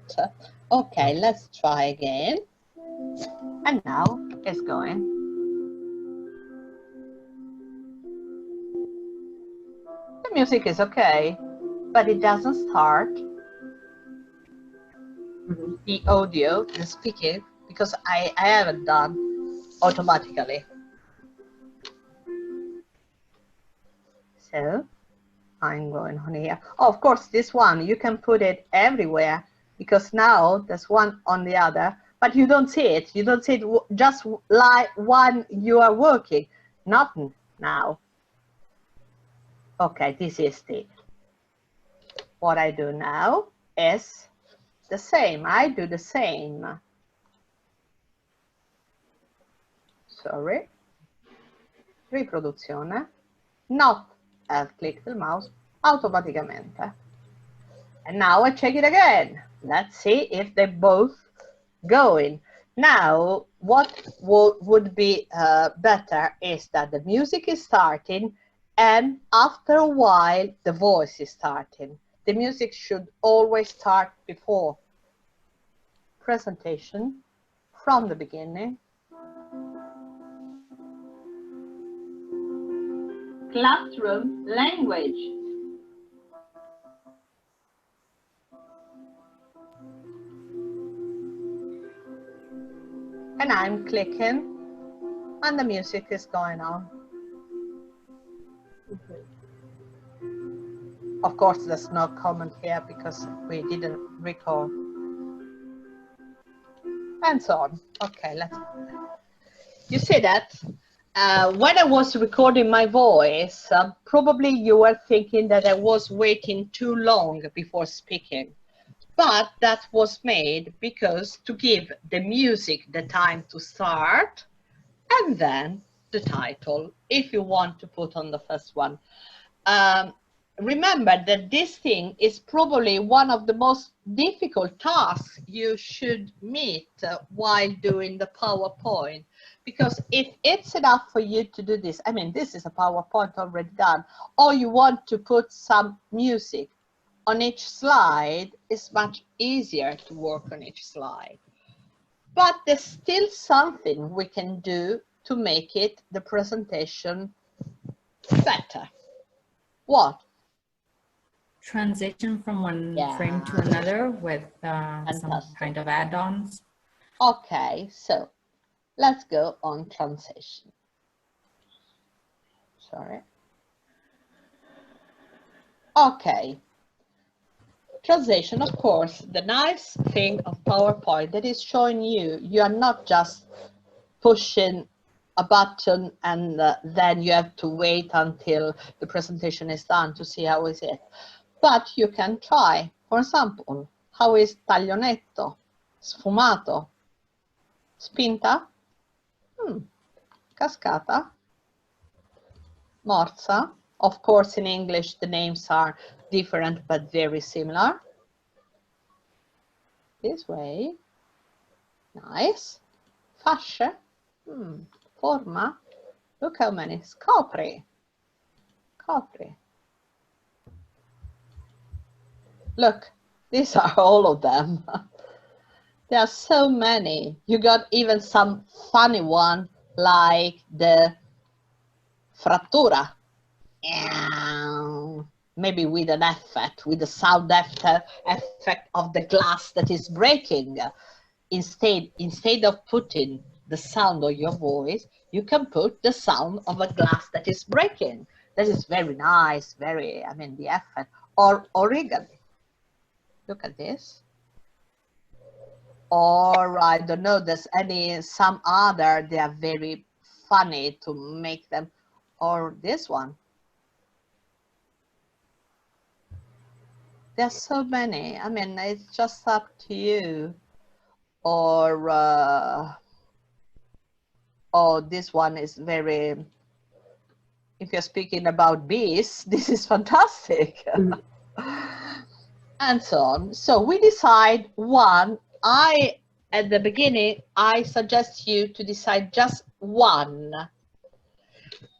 Okay, let's try again. And now it's going. The music is okay, but it doesn't start. The audio, the speaking, because I haven't done automatically. So I'm going on here. Oh, of course, this one, you can put it everywhere because now there's one on the other, but you don't see it. You don't see it just like when you are working. Nothing now. Okay, this is it. What I do now is the same. I do the same. Sorry. Riproduzione. Not have clicked the mouse automaticamente. And now I check it again. Let's see if they're both going. Now, what would be better is that the music is starting and after a while the voice is starting. The music should always start before. Presentation from the beginning. Classroom language. And I'm clicking and the music is going on. Okay. Of course, there's no comment here because we didn't record. And so on. Okay, you see that? When I was recording my voice, probably you were thinking that I was waiting too long before speaking. But that was made because to give the music the time to start and then the title, if you want to put on the first one. Remember that this thing is probably one of the most difficult tasks you should meet while doing the PowerPoint, because if it's enough for you to do this, I mean, this is a PowerPoint already done, or you want to put some music on each slide, it's much easier to work on each slide. But there's still something we can do to make it, the presentation, better. What? Transition from one frame to another with some kind of add-ons. Okay, so let's go on transition. Sorry. Okay. Transition, of course, the nice thing of PowerPoint that is showing you are not just pushing a button and then you have to wait until the presentation is done to see how is it. But you can try, for example, how is taglionetto, sfumato, spinta, cascata, morsa. Of course, in English, the names are different but very similar. This way. Nice. Fasce. Forma. Look how many. Scopri. Copri. Look, these are all of them. There are so many. You got even some funny one like the frattura. Maybe with an effect, with the sound effect of the glass that is breaking. Instead of putting the sound of your voice, you can put the sound of a glass that is breaking. That is very nice, very, I mean, the effect. Or origami. Look at this. Or I don't know, there's some other, they are very funny to make them. Or this one. There's so many. I mean, it's just up to you. Or, oh, this one is very, if you're speaking about bees, this is fantastic. And so on. So we decide one. At the beginning, I suggest you to decide just one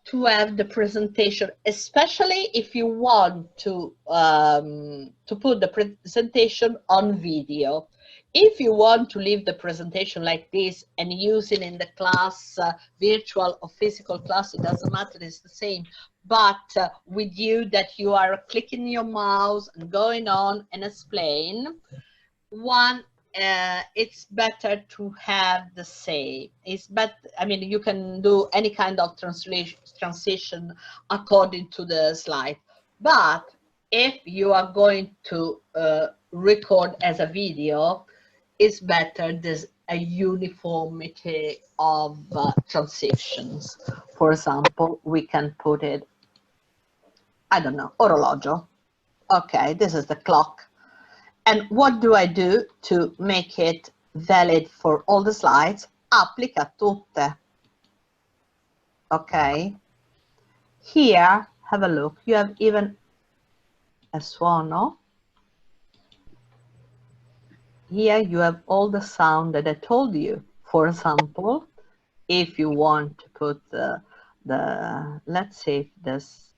to have the presentation, especially if you want to put the presentation on video. If you want to leave the presentation like this and use it in the class, virtual or physical class, it doesn't matter, it's the same. But with you that you are clicking your mouse and going on and explain, it's better to have the same. It's better, I mean, you can do any kind of transition according to the slide. But if you are going to record as a video, it's better there's a uniformity of transitions. For example, we can put it, I don't know, orologio. Okay, this is the clock. And what do I do to make it valid for all the slides? Applica tutte. Okay. Here, have a look. You have even a suono. Here you have all the sound that I told you. For example, if you want to put let's see if there's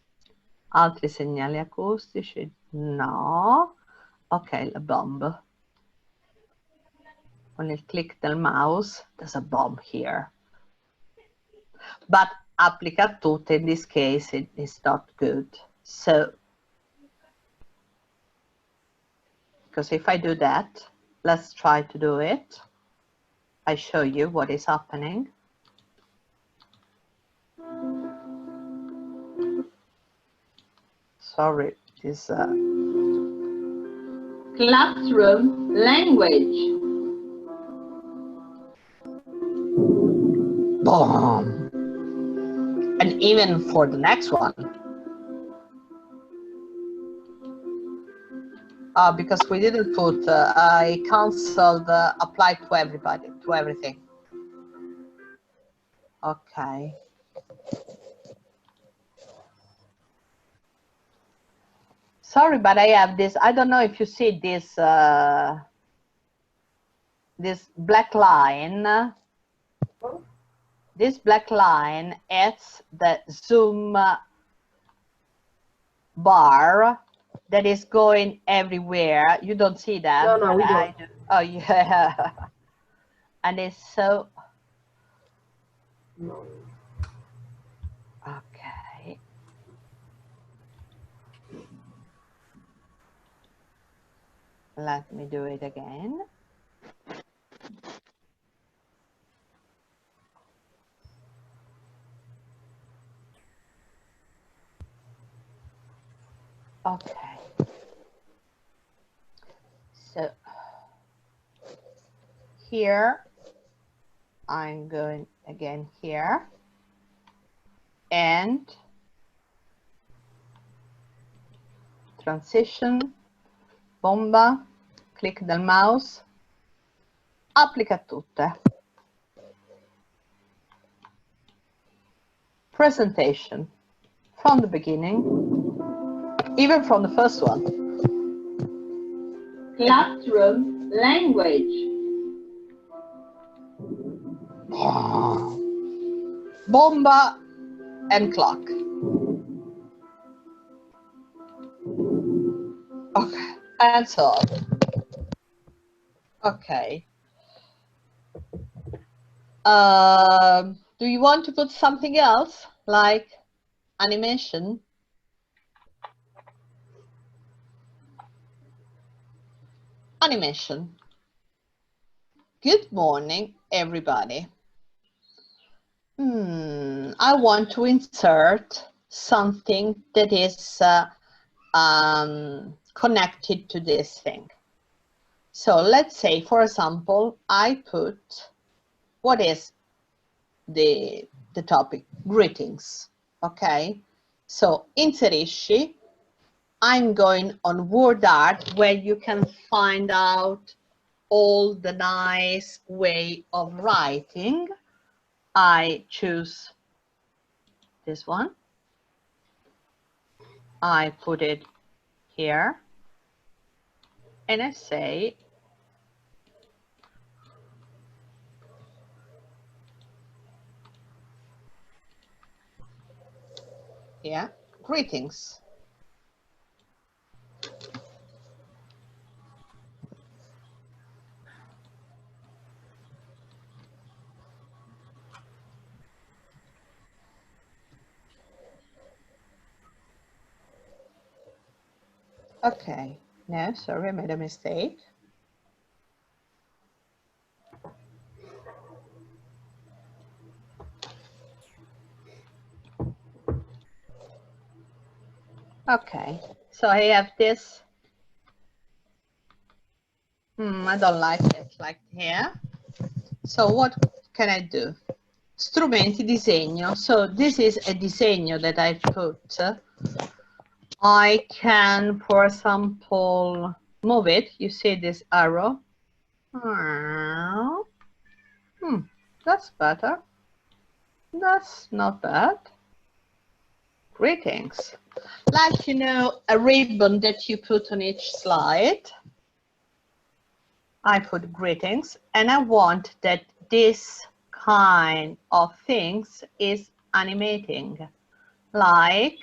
altri segnali acustici. No. Ok, la bomb. Con il click del mouse, there's a bomb here. But applica tutte, in this case, it is not good. So, because if I do that, let's try to do it. I show you what is happening. Sorry, this classroom language. Boom. And even for the next one. Because we didn't put, I canceled apply to everybody, to everything. Okay. Sorry, but I have this. I don't know if you see this this black line. This black line is the zoom bar that is going everywhere. You don't see that? No, no, we don't. Oh, yeah. And it's so... No. Okay. Let me do it again. Okay. So here, I'm going again here, and transition, bomba, click del mouse, applica tutte. Presentation, from the beginning, even from the first one. Classroom language. Bomba and clock. Okay, and so on. Okay. Do you want to put something else, like animation? Animation. Good morning, everybody. I want to insert something that is connected to this thing. So let's say, for example, I put, what is the topic? Greetings. Okay. So inserisci, I'm going on WordArt, where you can find out all the nice way of writing. I choose this one. I put it here. And I say, yeah, greetings. Okay, no, sorry, I made a mistake. Okay, so I have this. I don't like it like here. So what can I do? Strumenti disegno. So this is a disegno that I put. I can, for example, move it. You see this arrow? That's better. That's not bad. Greetings. Like, you know, a ribbon that you put on each slide. I put greetings, and I want that this kind of things is animating. Like,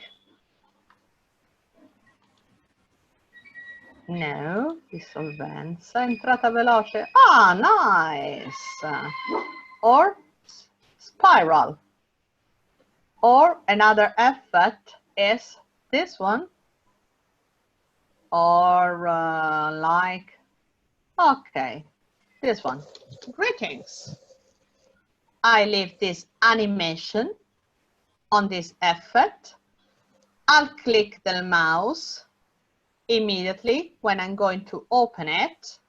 no, dissolvenza, entrata veloce. Ah, nice. Or spiral. Or another effect is this one. Or like, okay, this one. Greetings. I leave this animation on this effect. I'll click the mouse immediately when I'm going to open it.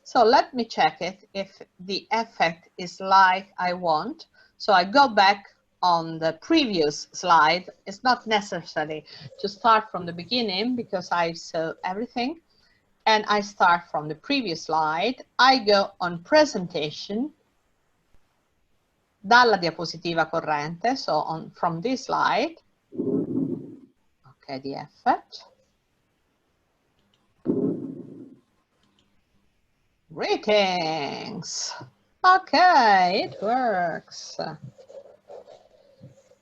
So let me check it if the effect is like I want. So I go back on the previous slide. It's not necessary to start from the beginning because I saw everything. And I start from the previous slide. I go on presentation. dalla diapositiva corrente, so from this slide. Okay, the effect. Greetings. Okay, it works.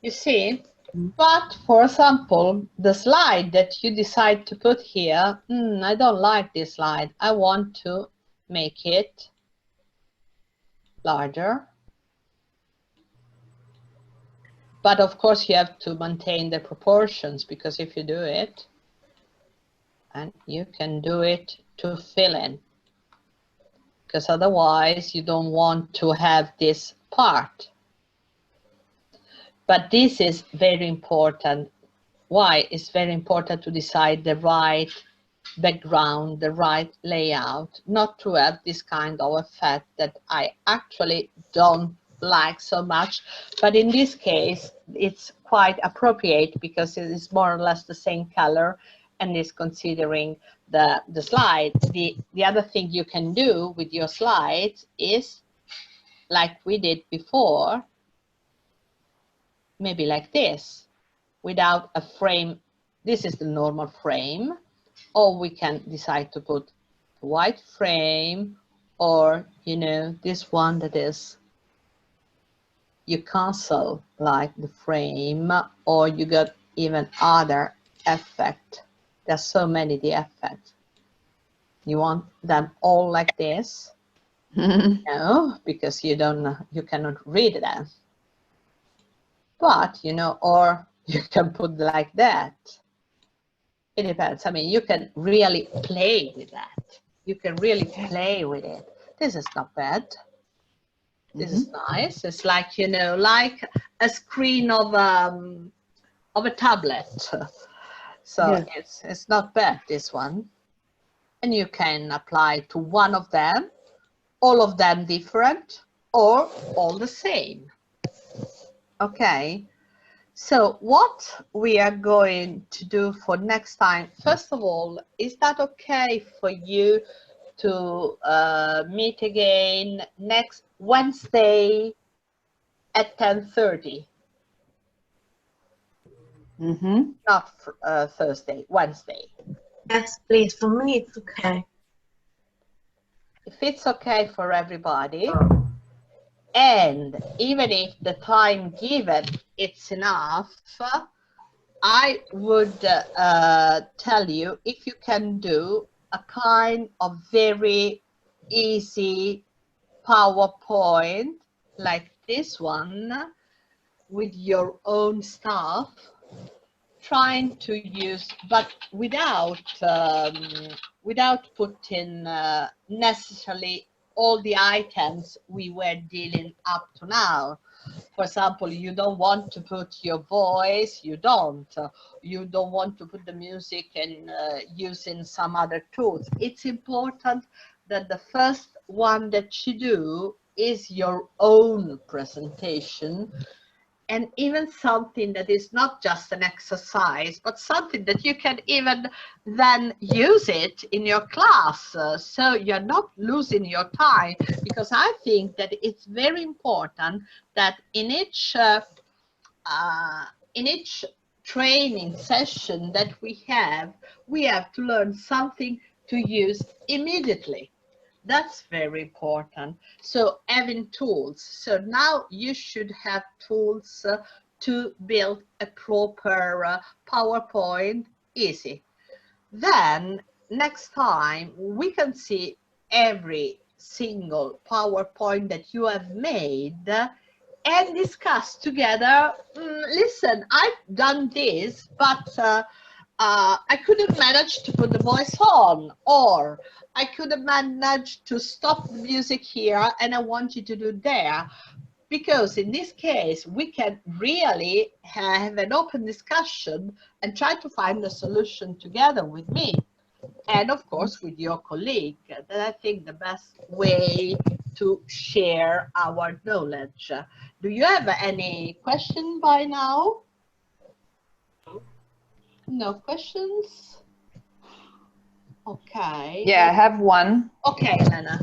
You see, but for example, the slide that you decide to put here, I don't like this slide. I want to make it larger. But of course you have to maintain the proportions, because if you do it, and you can do it to fill in, because otherwise you don't want to have this part. But this is very important. Why? It's very important to decide the right background, the right layout, not to have this kind of effect that I actually don't like so much. But in this case, it's quite appropriate because it is more or less the same color and is considering the slide. The other thing you can do with your slides is, like we did before, maybe like this, without a frame. This is the normal frame, or we can decide to put a white frame, or, you know, this one that is, you cancel like the frame, or you got even other effect. There's so many the effects. You want them all like this? No, because you don't know, you cannot read them. But, you know, or you can put like that. It depends. I mean, you can really play with that. You can really play with it. This is not bad. This is nice. It's like, you know, like a screen of a tablet. So yeah, it's not bad, this one. And you can apply to one of them, all of them different, or all the same. Okay. So what we are going to do for next time, first of all, is that okay for you to meet again next Wednesday at 10:30? Not Thursday, Wednesday. Yes, please. For me, it's okay. If it's okay for everybody, and even if the time given it's enough, I would tell you if you can do a kind of very easy PowerPoint like this one with your own stuff, trying to use, but without putting necessarily all the items we were dealing up to now. For example, you don't want to put your voice, you don't want to put the music and using some other tools. It's important that the first one that you do is your own presentation, and even something that is not just an exercise, but something that you can even then use it in your class. So you're not losing your time, because I think that it's very important that in each training session that we have to learn something to use immediately. That's very important. So having tools. So now you should have tools to build a proper PowerPoint easy. Then next time we can see every single PowerPoint that you have made and discuss together. Listen, I've done this, but I couldn't manage to put the voice on, or I could have managed to stop the music here and I want you to do there. Because in this case, we can really have an open discussion and try to find a solution together with me. And of course, with your colleague. That I think the best way to share our knowledge. Do you have any question by now? No questions? Okay. Yeah, I have one. Okay, Lena.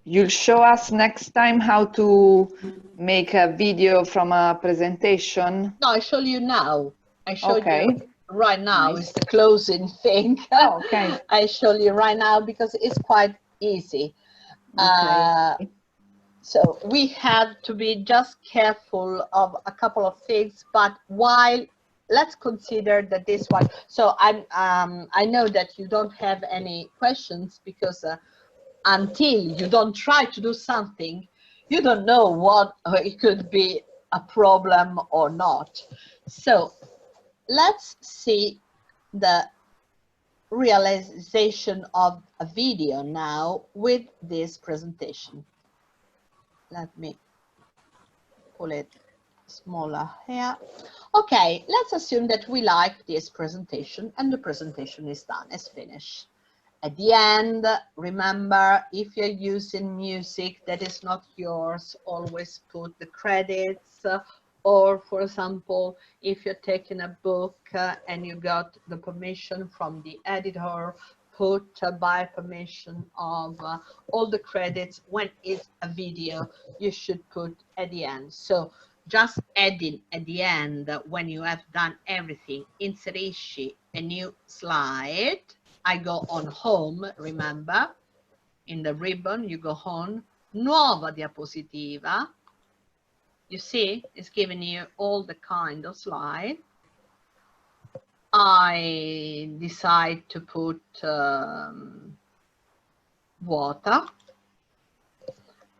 You'll show us next time how to make a video from a presentation? No, I show you now. I show Okay. you right now. Nice. It's the closing thing. Oh, okay. I show you right now because it's quite easy. Okay. So we have to be just careful of a couple of things, but while let's consider that this one. So I know that you don't have any questions because until you don't try to do something, you don't know what it could be a problem or not. So let's see the realization of a video now with this presentation. Let me pull it smaller here. Okay, let's assume that we like this presentation and the presentation is done, it's finished. At the end, remember, if you're using music that is not yours, always put the credits. Or, for example, if you're taking a book and you got the permission from the editor, put by permission of all the credits. When it's a video, you should put at the end. So just adding at the end, when you have done everything, inserisci a new slide. I go on home, remember, in the ribbon, you go home, nuova diapositiva. You see, it's giving you all the kind of slide. I decide to put water.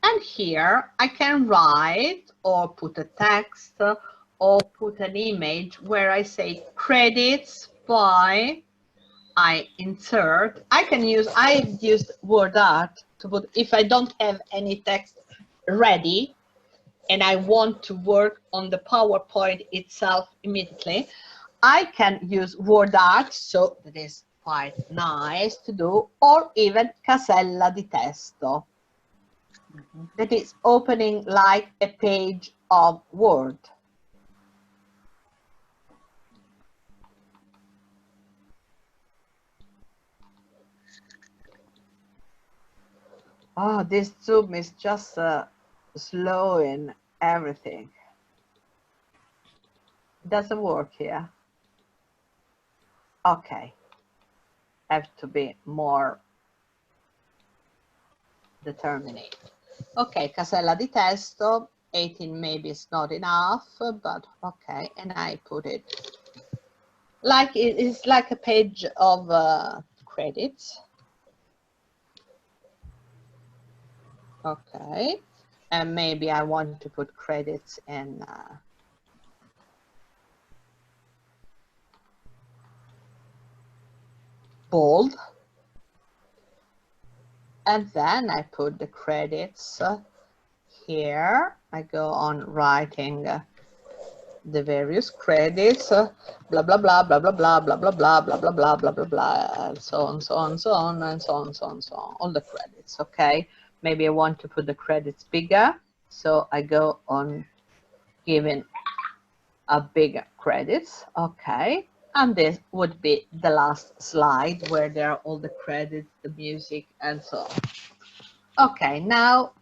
And here I can write or put a text or put an image where I say credits by, I insert. I've used WordArt to put, if I don't have any text ready and I want to work on the PowerPoint itself immediately, I can use WordArt, so that is quite nice to do, or even casella di testo. That is opening like a page of Word. Oh, this Zoom is just slowing everything. Doesn't work here. Okay. Have to be more determined. Okay, casella di testo, 18 maybe is not enough, but okay, and I put it like it's like a page of credits. Okay, and maybe I want to put credits in bold. And then I put the credits here. I go on writing the various credits, blah, blah, blah, blah, blah, blah, blah, blah, blah, blah, blah, blah, blah, blah, blah, and so on, so on, so on, and so on, so on, so on, all the credits, okay? Maybe I want to put the credits bigger, so I go on giving a bigger credits, okay? And this would be the last slide where there are all the credits, the music, and so on. Okay, now,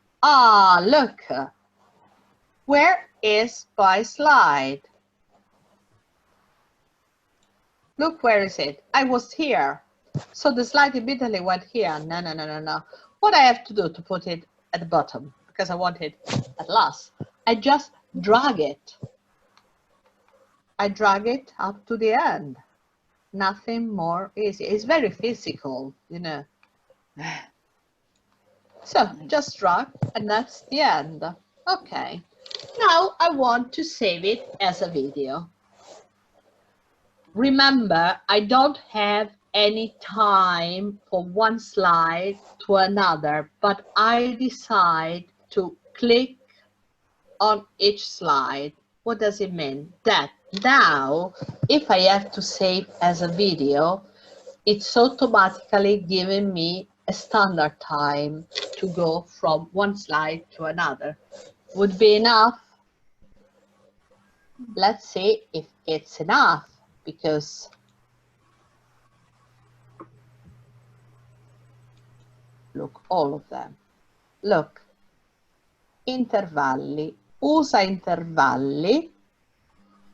look, where is my slide? Look, where is it? I was here. So the slide immediately went here. No, no, no, no, no. What I have to do to put it at the bottom, because I want it at last, I just drag it. I drag it up to the end. Nothing more easy. It's very physical, you know. So just drag, and that's the end. Okay. Now I want to save it as a video. Remember, I don't have any time for one slide to another, but I decide to click on each slide. What does it mean? That now, if I have to save as a video, it's automatically giving me a standard time to go from one slide to another. Would be enough? Let's see if it's enough, because look, all of them. Look, intervalli, usa intervalli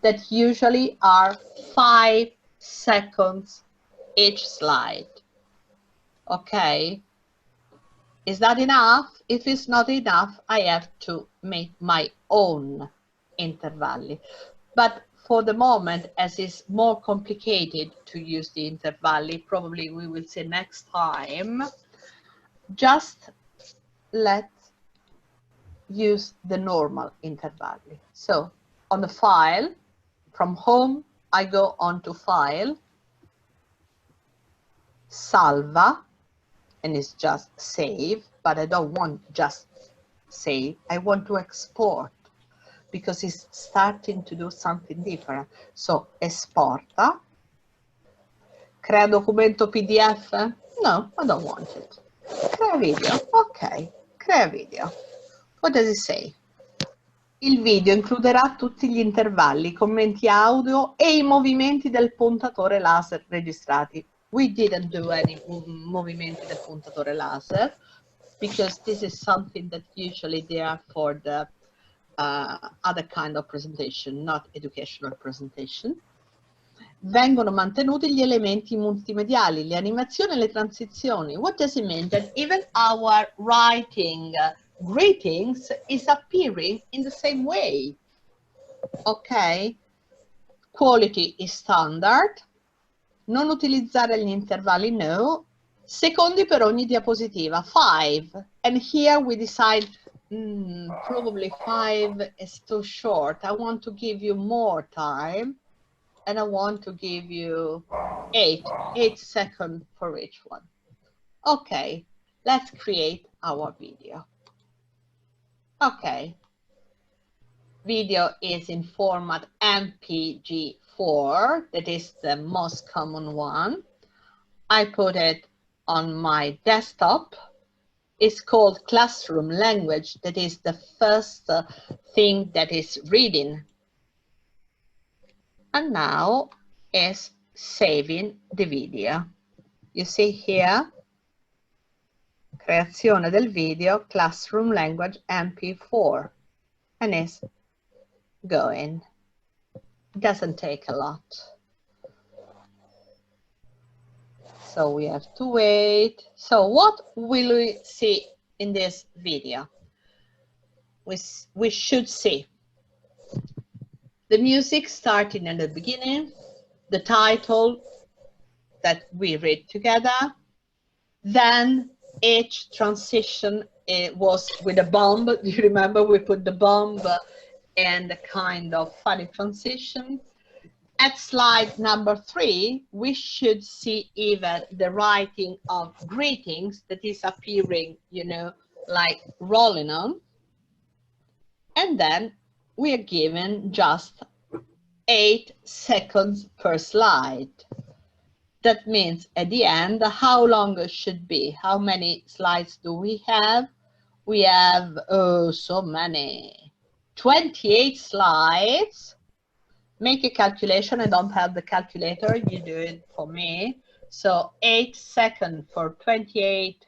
that usually are 5 seconds each slide. Okay? Is that enough? If it's not enough, I have to make my own intervalli. But for the moment, as it's more complicated to use the intervalli, probably we will see next time, just let's use the normal intervalli. So on the file, from home, I go on to file, salva, and it's just save, but I don't want just save. I want to export because it's starting to do something different. So esporta, crea documento PDF? No, I don't want it. Crea video, ok, crea video. What does it say? Il video includerà tutti gli intervalli, i commenti audio e i movimenti del puntatore laser registrati. We didn't do any movimenti del puntatore laser because this is something that usually they are for the other kind of presentation, not educational presentation. Vengono mantenuti gli elementi multimediali, le animazioni e le transizioni. What does it mean? That even our writing greetings is appearing in the same way. Ok? Quality is standard. Non utilizzare gli intervalli, no. Secondi per ogni diapositiva, 5. And here we decide, probably 5 is too short. I want to give you more time. And I want to give you 8 seconds for each one. Okay, let's create our video. Okay, video is in format MPG4, that is the most common one. I put it on my desktop. It's called Classroom Language, that is the first thing that is reading. And now is saving the video. You see here, creazione del video, Classroom Language MP4, and it's going. It doesn't take a lot. So we have to wait. So what will we see in this video? We should see the music starting at the beginning, the title that we read together, then each transition was with a bomb. You remember we put the bomb and a kind of funny transition. At slide number 3, we should see even the writing of greetings that is appearing, you know, like rolling on. And then we are given just 8 seconds per slide. That means at the end, how long it should be? How many slides do we have? We have, oh, so many. 28 slides. Make a calculation. I don't have the calculator. You do it for me. So 8 seconds for 28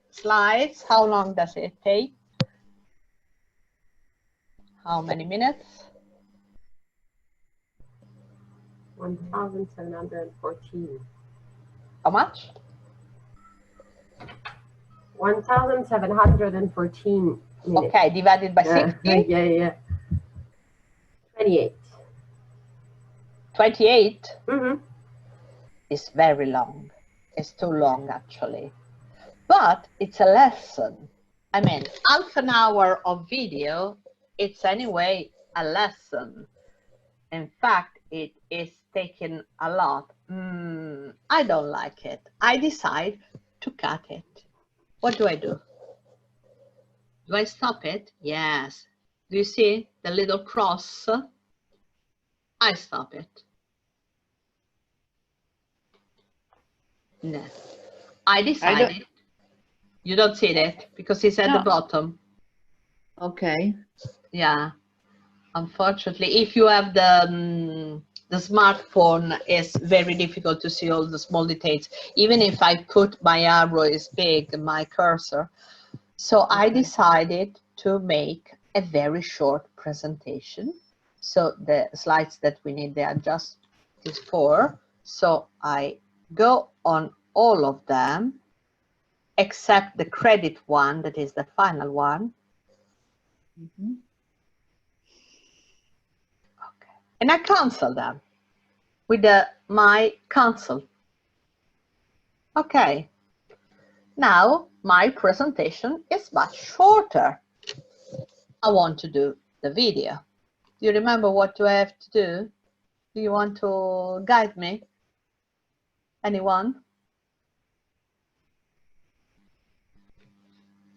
slides. How long does it take? How many minutes? 1,714. How much? 1,714 minutes. Okay, divided by 60? Yeah. 28. 28? Mm-hmm. It's very long. It's too long, actually. But it's a lesson. I mean, half an hour of video, it's anyway a lesson. In fact, it is taking a lot. I don't like it. I decide to cut it. What do? Do I stop it? Yes. Do you see the little cross? I stop it. No. I decided. You don't see it because it's at the bottom. Okay. Yeah. Unfortunately, if you have the smartphone, it's very difficult to see all the small details. Even if I put my arrow is big, my cursor. So I decided to make a very short presentation. So the slides that we need, they are just these 4. So I go on all of them, except the credit one, that is the final one. Mm-hmm. Okay. And I cancel them with my cancel. Okay. Now my presentation is much shorter. I want to do the video. Do you remember what do I have to do? Do you want to guide me? Anyone?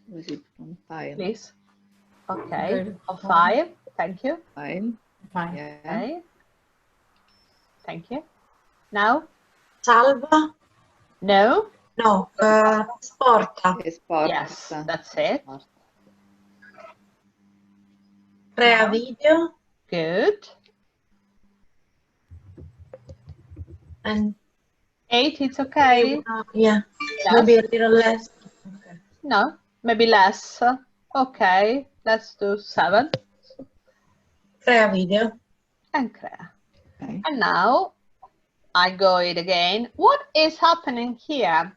Was it on file? Please. Okay. On 5. Thank you. File. Fine. Yeah. Okay. Thank you. Now? Salva? No? No, esporta. Esporta. Yes, that's it. Crea video. Good. And 8, it's okay. yeah, Yes. maybe a little less. Okay. No, maybe less. Okay, let's do 7. Crea video. And crea. Okay. And now I go it again. What is happening here?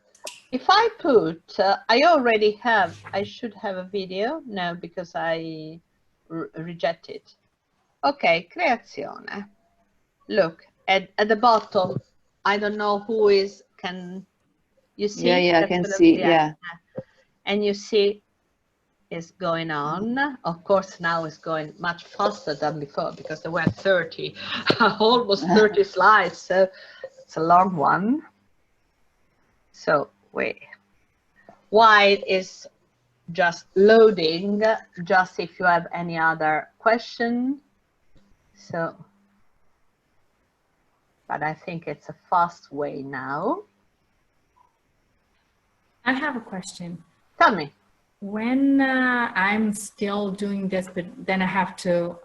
If I put, I already have, I should have a video. No, because I reject it. Okay, creazione. Look, at the bottom, I don't know who is, can you see? Yeah, I can see, yeah. And you see it's going on. Of course, now it's going much faster than before because there were 30, almost 30 slides. So it's a long one. So wait, while it is just loading, just if you have any other question. So, but I think it's a fast way now. I have a question. Tell me. When I'm still doing this, but then I have to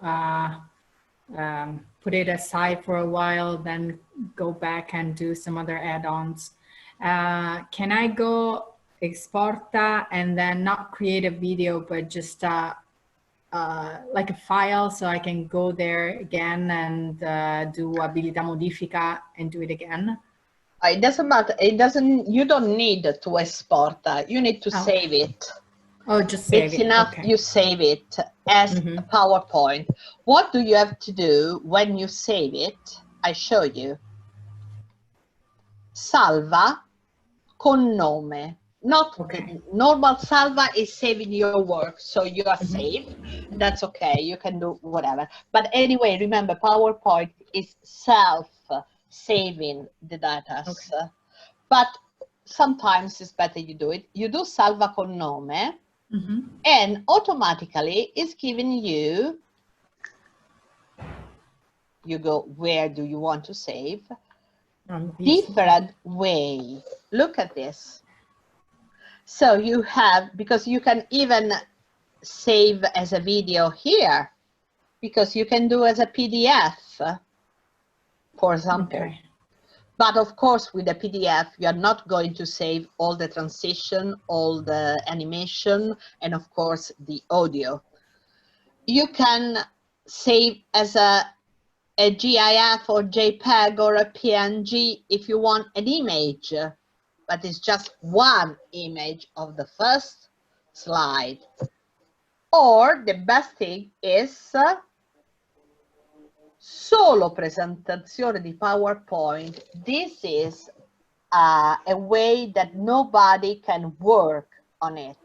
put it aside for a while, then go back and do some other add-ons. Can I go Esporta and then not create a video, but just like a file, so I can go there again and do abilità modifica and do it again? It doesn't matter. It doesn't. You don't need to Esporta. You need to save it. Oh, just save it's it. enough. Okay. You save it as a PowerPoint. What do you have to do when you save it? I show you. Salva con nome. Not normal salva is saving your work, so you are safe. That's okay. You can do whatever. But anyway, remember, PowerPoint is self-saving the data. Okay. But sometimes it's better you do it. You do salva con nome, and automatically it's giving you, you go, where do you want to save? Different way. Look at this. So you have, because you can even save as a video here, because you can do as a PDF, for example. Okay. But of course, with a PDF, you are not going to save all the transition, all the animation, and of course, the audio. You can save as a GIF or JPEG or a PNG if you want an image, but it's just one image of the first slide. Or the best thing is solo presentazione di PowerPoint. This is a way that nobody can work on it.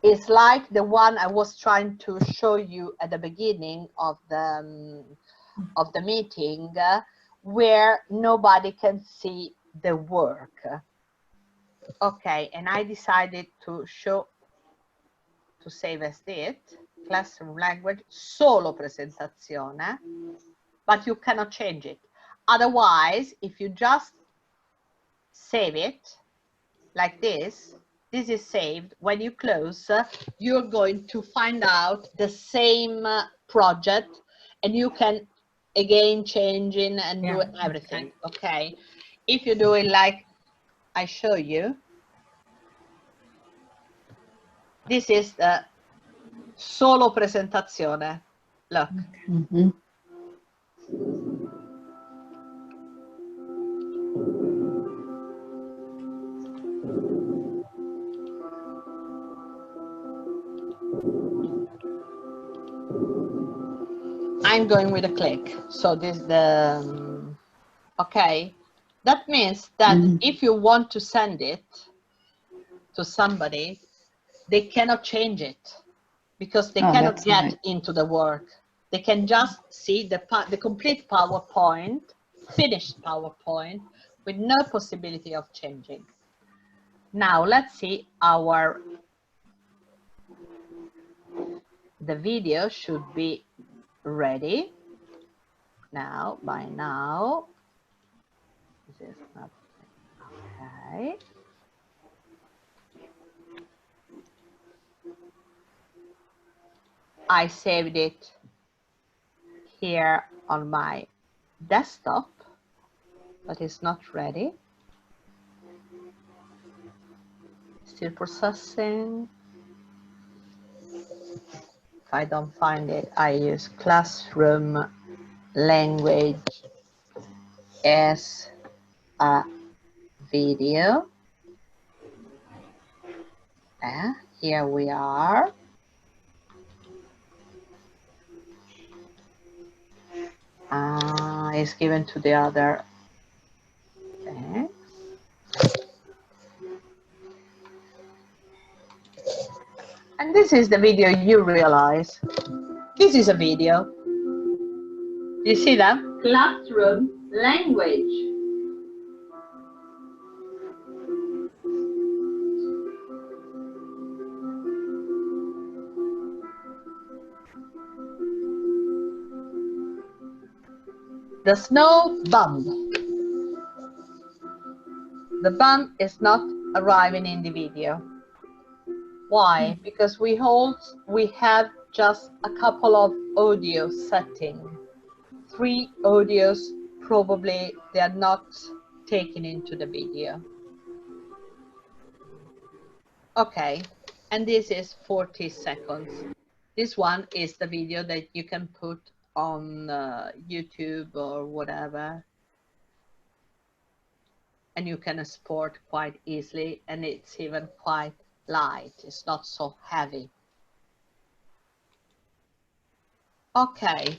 It's like the one I was trying to show you at the beginning of the meeting, where nobody can see the work. Okay, and I decided to save as it, classroom language, solo presentazione, but you cannot change it. Otherwise, if you just save it like this, this is saved. When you close, you're going to find out the same project, and you can again change in and do everything. Okay, if you do it like I show you, This is the solo presentazione. Look. Mm-hmm. I'm going with a click. So this is the, okay. That means that if you want to send it to somebody, they cannot change it because they cannot get into the work. They can just see the complete PowerPoint, finished PowerPoint, with no possibility of changing. Now let's see the video should be ready now. By now, this is not okay. I saved it here on my desktop, but it's not ready. Still processing. If I don't find it, I use Classroom language as a video. Here we are. It's given to the other. Okay. And this is the video you realize. This is a video. You see that? Classroom language. The snow bump. The bump is not arriving in the video. Why? Because we have just a couple of audio settings. 3 audios, probably they are not taken into the video. Okay, and this is 40 seconds. This one is the video that you can put on YouTube or whatever. And you can export quite easily, and it's even quite light. It's not so heavy. Okay.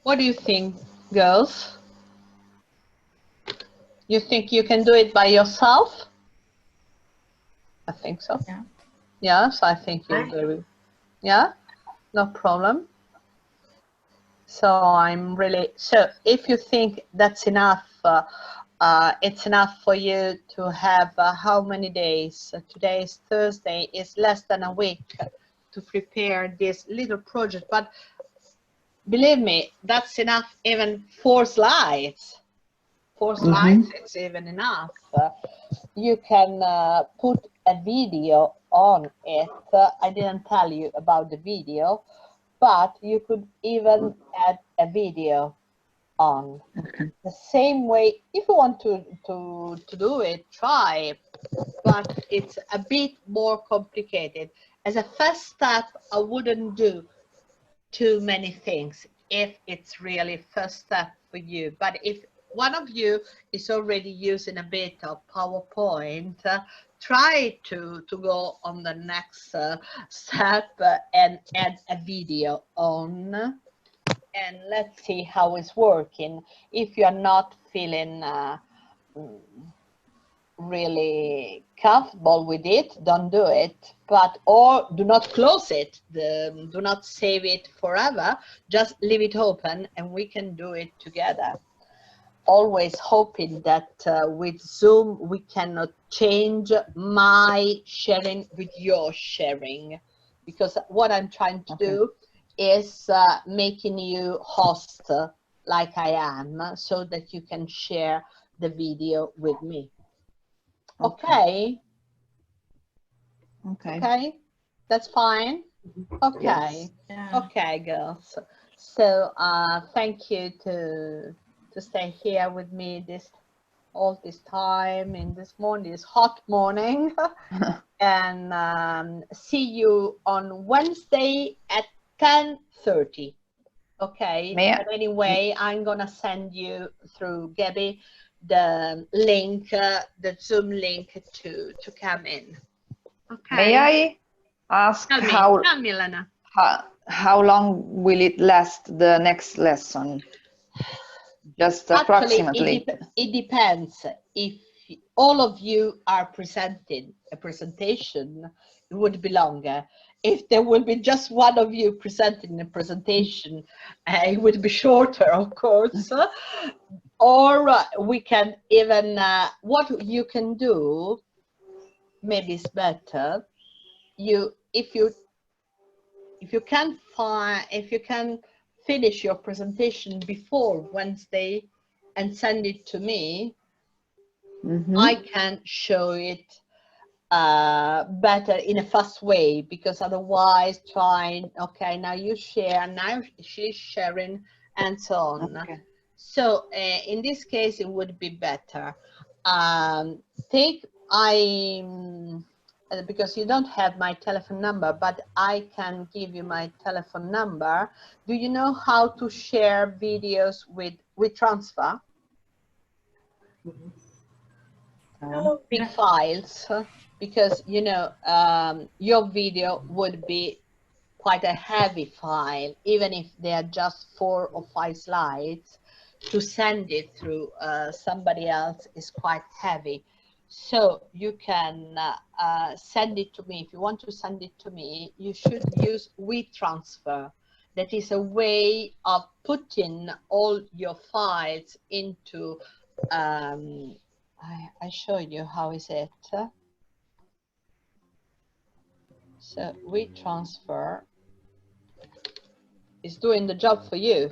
What do you think, girls? You think you can do it by yourself? I think so. Yeah. Yes, I think you'll do it. Yeah, no problem. So I'm really, so if you think that's enough, it's enough for you to have how many days? Today is Thursday, it's less than a week to prepare this little project, but believe me, that's enough, even 4 slides. 4 slides, it's even enough. You can put a video on it. I didn't tell you about the video, but you could even add a video on. The same way, if you want to do it, try, but it's a bit more complicated. As a first step, I wouldn't do too many things if it's really first step for you. But if one of you is already using a bit of PowerPoint, try to go on the next step and add a video on, and let's see how it's working. If you are not feeling really comfortable with it, don't do it, but or do not close it, do not save it forever, just leave it open and we can do it together. Always hoping that with Zoom we cannot change my sharing with your sharing, because what I'm trying to do is making you host like I am, so that you can share the video with me. Okay. That's fine. Okay. Okay, girls. So thank you to stay here with me all this time in this morning, this hot morning. and see you on Wednesday at 10:30. Okay. But anyway, I'm gonna send you through Gabby the link, the Zoom link to come in. Okay. May I ask Tell me, Elena. How long will it last, the next lesson? Just approximately. Actually, it depends. If all of you are presenting a presentation, it would be longer. If there will be just one of you presenting a presentation, it would be shorter, of course. Or we can even, what you can do, maybe it's better, if you can finish your presentation before Wednesday and send it to me, I can show it better in a fast way, because otherwise okay, now you share, now she's sharing, and so on. Okay. So in this case, it would be better. Because you don't have my telephone number, but I can give you my telephone number. Do you know how to share videos with WeTransfer? Big files, because you know your video would be quite a heavy file, even if they are just 4 or 5 slides. To send it through somebody else is quite heavy. So you can send it to me. If you want to send it to me, you should use WeTransfer. That is a way of putting all your files into, I show you how is it. So WeTransfer is doing the job for you.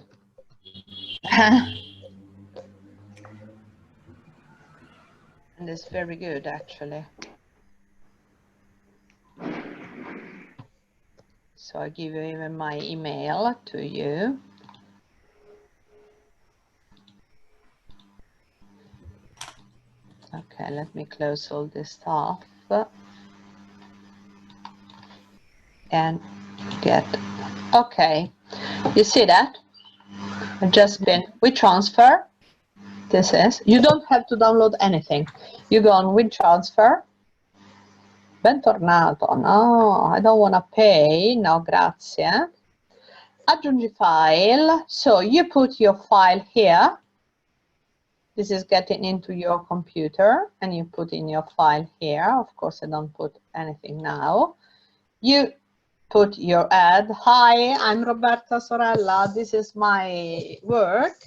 And it's very good, actually. So I give you even my email to you. Okay, let me close all this stuff and get, okay, you see that? I've just been WeTransfer. This is, you don't have to download anything. You go on WeTransfer. Bentornato. No, I don't want to pay. No, grazie. Aggiungi file. So you put your file here. This is getting into your computer, and you put in your file here. Of course, I don't put anything now. You put your ad. Hi, I'm Roberta Sorella. This is my work.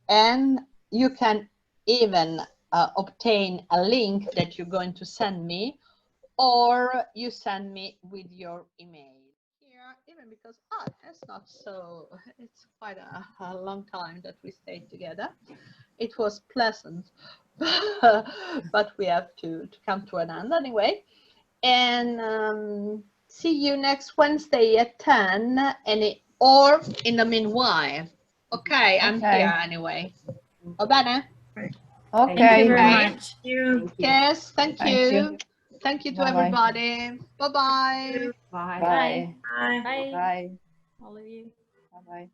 And you can even obtain a link that you're going to send me, or you send me with your email. Here, even because it's not so, it's quite a long time that we stayed together. It was pleasant, but we have to come to an end anyway. And see you next Wednesday at 10, or in the meanwhile. Okay, I'm here anyway. Va bene? Okay. Thank you very much. Yes, thank you. Thank you to everybody. Bye-bye. Bye. Bye. Bye. All of you. Bye-bye.